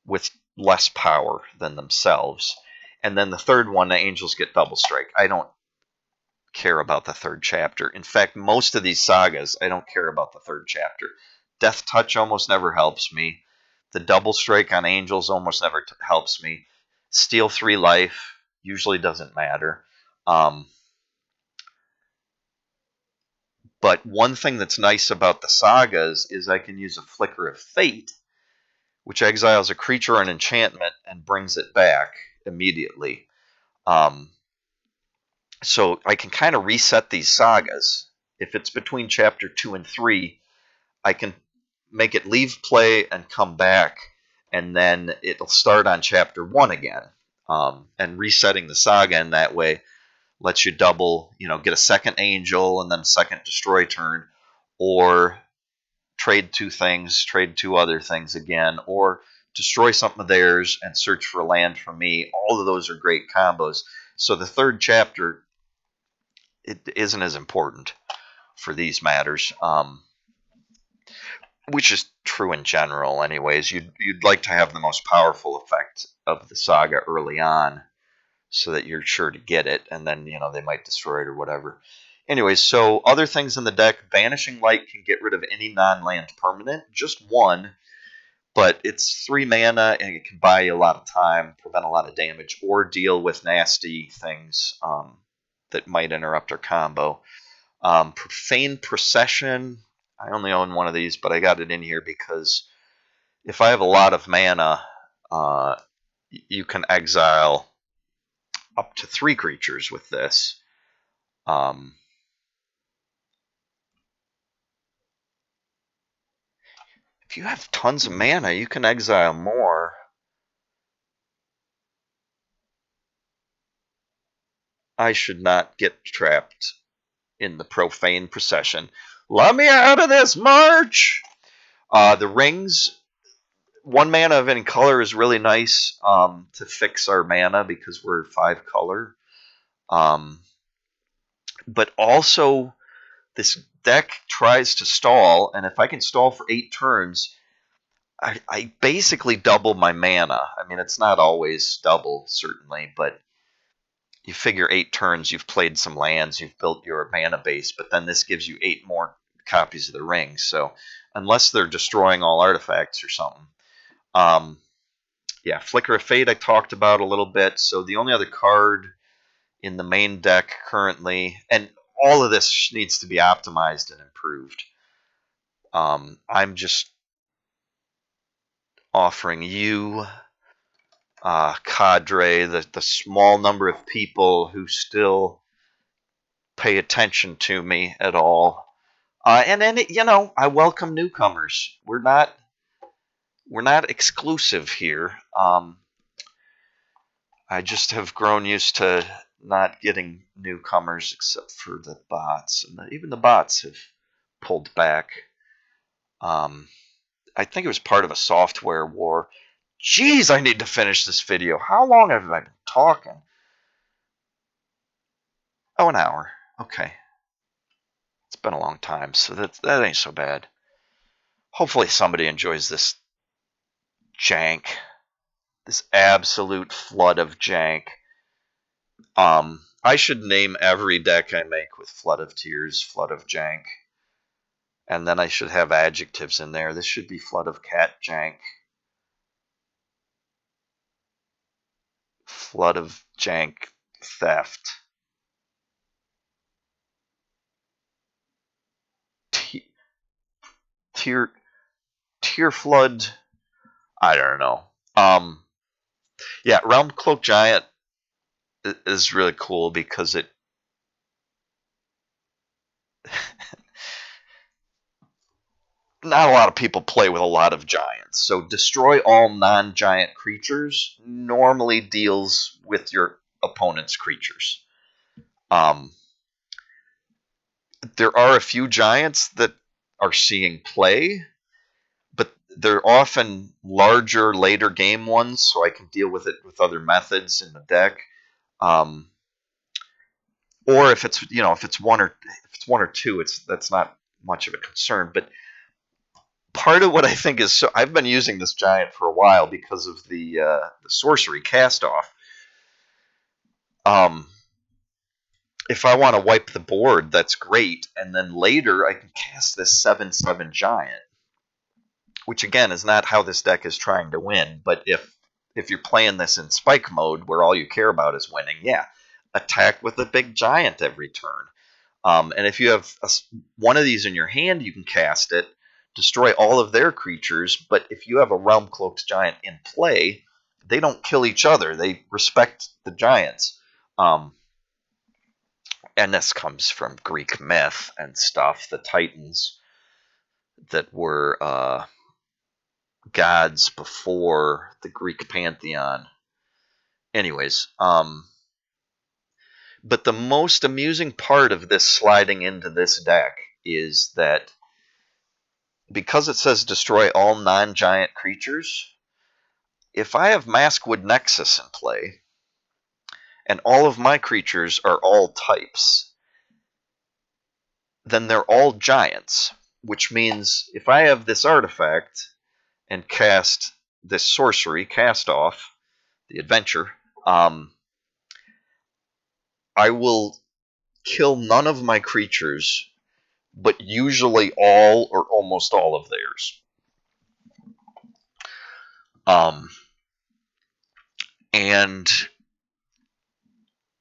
with less power than themselves. And then the third one, the angels get double strike. I don't care about the third chapter. In fact, most of these sagas, I don't care about the third chapter. Death Touch almost never helps me. The double strike on angels almost never helps me. Steal 3 life usually doesn't matter. But one thing that's nice about the sagas is I can use a Flicker of Fate, which exiles a creature or an enchantment and brings it back immediately. So I can kind of reset these sagas. If it's between chapter 2 and 3, I can make it leave play and come back, and then it'll start on chapter 1 again. And resetting the saga in that way lets you double, get a second angel and then second destroy turn, or trade 2 things, trade 2 other things again, or destroy something of theirs and search for a land from me. All of those are great combos. So the third chapter, it isn't as important for these matters, which is true in general anyways. You'd like to have the most powerful effect of the saga early on so that you're sure to get it, and then they might destroy it or whatever. Anyways, so other things in the deck, Banishing Light can get rid of any non-land permanent, just 1, but it's 3 mana and it can buy you a lot of time, prevent a lot of damage, or deal with nasty things that might interrupt our combo. Profane Procession, I only own 1 of these, but I got it in here because if I have a lot of mana, you can exile up to 3 creatures with this. If you have tons of mana, you can exile more. I should not get trapped in the Profane Procession. Let me out of this, March! The rings, 1 mana of any color is really nice to fix our mana because we're 5 color. But also, this deck tries to stall, and if I can stall for 8 turns, I basically double my mana. I mean, it's not always double, certainly, but you figure 8 turns, you've played some lands, you've built your mana base, but then this gives you 8 more copies of the ring. So unless they're destroying all artifacts or something. Yeah, Flicker of Fate I talked about a little bit. So the only other card in the main deck currently, and all of this needs to be optimized and improved. I'm just offering you, cadre, the small number of people who still pay attention to me at all. And then, I welcome newcomers. We're not exclusive here. I just have grown used to not getting newcomers except for the bots, and even the bots have pulled back. I think it was part of a software war. Jeez, I need to finish this video. How long have I been talking? Oh, an hour. Okay. It's been a long time, so that ain't so bad. Hopefully somebody enjoys this jank. This absolute flood of jank. I should name every deck I make with Flood of Tears, Flood of Jank. And then I should have adjectives in there. This should be Flood of Cat Jank. Flood of Jank Theft. Tear Flood. I don't know. Yeah, Realm Cloak Giant is really cool because it not a lot of people play with a lot of giants. So destroy all non-giant creatures normally deals with your opponent's creatures. Um, there are a few giants that are seeing play, but they're often larger, later game ones, so I can deal with it with other methods in the deck. Um, or if it's if it's one or two, that's not much of a concern. But part of what I think is so I've been using this giant for a while because of the sorcery cast off. Um, if I want to wipe the board, that's great, and then later I can cast this 7/7 giant, which again is not how this deck is trying to win. But if you're playing this in spike mode, where all you care about is winning, yeah, attack with a big giant every turn. And if you have one of these in your hand, you can cast it, destroy all of their creatures. But if you have a Realm Cloaked Giant in play, they don't kill each other. They respect the giants. And this comes from Greek myth and stuff. The Titans that were gods before the Greek pantheon. Anyways, but the most amusing part of this sliding into this deck is that because it says destroy all non-giant creatures, if I have Maskwood Nexus in play, and all of my creatures are all types, then they're all giants, which means if I have this artifact and cast this sorcery, cast off, the adventure, I will kill none of my creatures, but usually all or almost all of theirs. And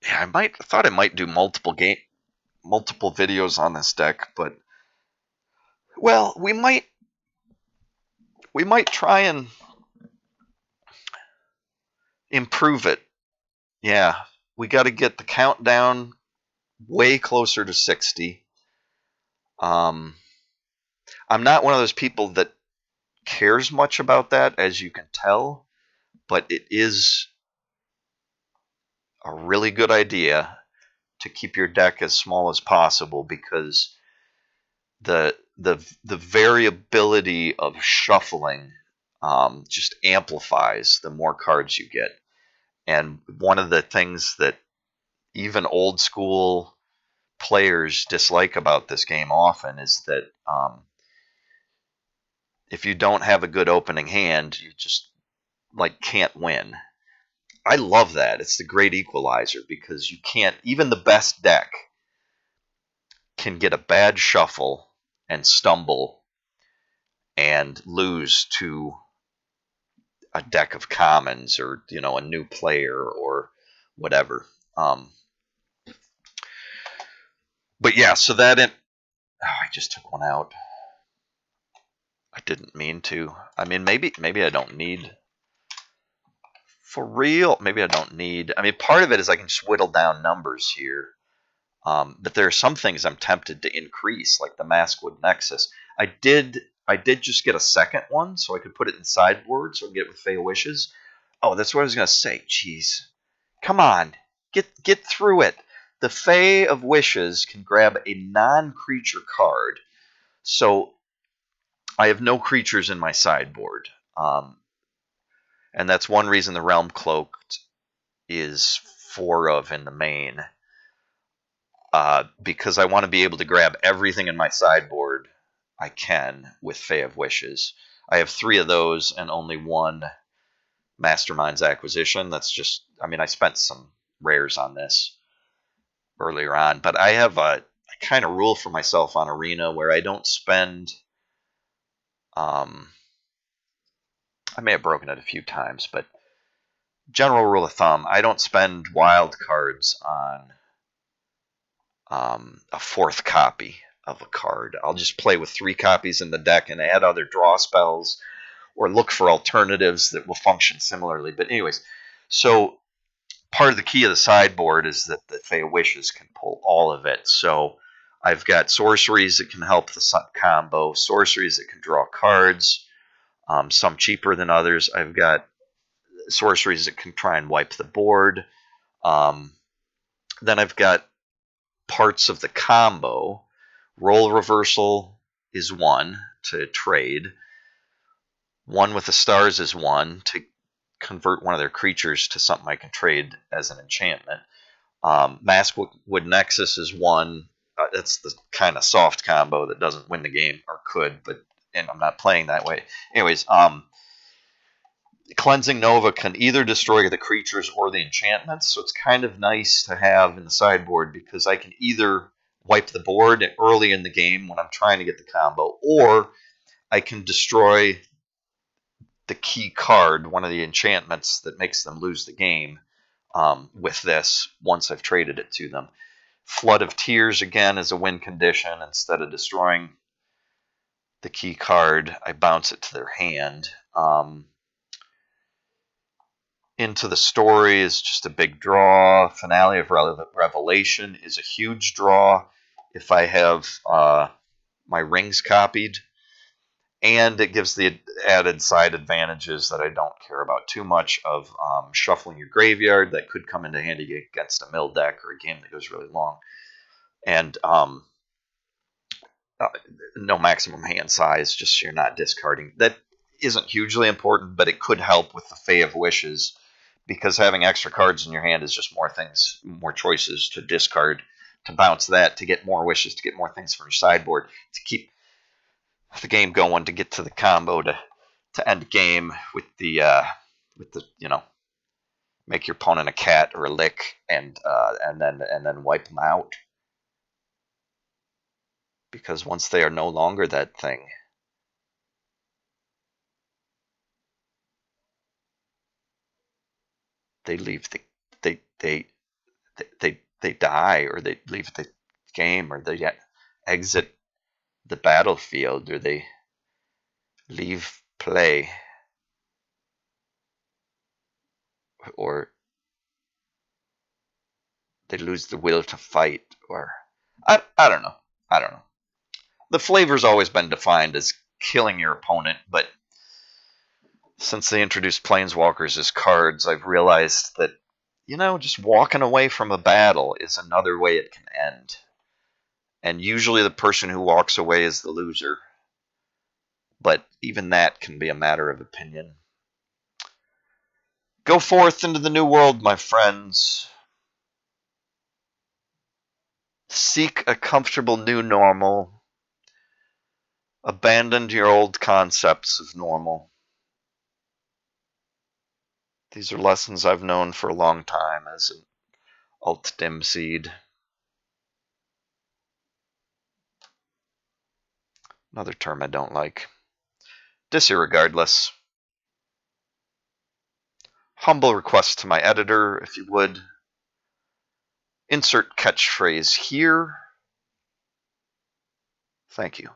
yeah, I thought I might do multiple videos on this deck, but well, we might try and improve it. Yeah, we got to get the countdown way closer to 60. I'm not one of those people that cares much about that, as you can tell, but it is a really good idea to keep your deck as small as possible because the variability of shuffling just amplifies the more cards you get. And one of the things that even old school players dislike about this game often is that if you don't have a good opening hand, you just can't win. I love that. It's the great equalizer because you can't, even the best deck can get a bad shuffle and stumble and lose to a deck of commons or a new player or whatever. But yeah, so I just took one out. I didn't mean to. I mean, maybe I don't need, for real. Maybe I don't need. I mean, part of it is I can just whittle down numbers here. But there are some things I'm tempted to increase, like the Maskwood Nexus. I did just get a second one, so I could put it in sideboard, so I can get it with Fey Wishes. Oh, that's what I was gonna say. Jeez, come on, get through it. The Fey of Wishes can grab a non-creature card, so I have no creatures in my sideboard, and that's one reason the Realm Cloaked is 4 of in the main. Because I want to be able to grab everything in my sideboard I can with Fey of Wishes. I have 3 of those and only 1 Mastermind's Acquisition. That's just, I mean, I spent some rares on this earlier on, but I have a kind of rule for myself on Arena where I don't spend, I may have broken it a few times, but general rule of thumb, I don't spend wild cards on a 4th copy of a card. I'll just play with 3 copies in the deck and add other draw spells or look for alternatives that will function similarly. But anyways, so part of the key of the sideboard is that the Fey of Wishes can pull all of it. So I've got sorceries that can help the combo, sorceries that can draw cards, some cheaper than others. I've got sorceries that can try and wipe the board. Then I've got parts of the combo. Role reversal is 1 to trade. 1 with the stars is 1 to convert one of their creatures to something I can trade as an enchantment. Maskwood Nexus is 1. That's the kind of soft combo that doesn't win the game, or could, and I'm not playing that way. Anyways, Cleansing Nova can either destroy the creatures or the enchantments, so it's kind of nice to have in the sideboard because I can either wipe the board early in the game when I'm trying to get the combo, or I can destroy the key card, one of the enchantments that makes them lose the game, with this once I've traded it to them. Flood of Tears, again, is a win condition. Instead of destroying the key card, I bounce it to their hand. Into the Story is just a big draw. Finale of Revelation is a huge draw if I have my rings copied. And it gives the added side advantages that I don't care about too much of shuffling your graveyard that could come into handy against a mill deck or a game that goes really long. And no maximum hand size, just so you're not discarding. That isn't hugely important, but it could help with the Fae of Wishes, because having extra cards in your hand is just more things, more choices to discard, to bounce that, to get more wishes, to get more things from your sideboard, to keep the game going, to get to the combo, to end game with the make your opponent a cat or a lick, and then wipe them out. Because once they are no longer that thing, they leave the they die, or they leave the game, or they exit the battlefield, or they leave play, or they lose the will to fight, or I don't know. I don't know. The flavor's always been defined as killing your opponent, but since they introduced Planeswalkers as cards, I've realized that, just walking away from a battle is another way it can end. And usually the person who walks away is the loser. But even that can be a matter of opinion. Go forth into the new world, my friends. Seek a comfortable new normal. Abandon your old concepts of normal. These are lessons I've known for a long time as an alt-dim seed. Another term I don't like. Disregardless. Humble request to my editor, if you would. Insert catchphrase here. Thank you.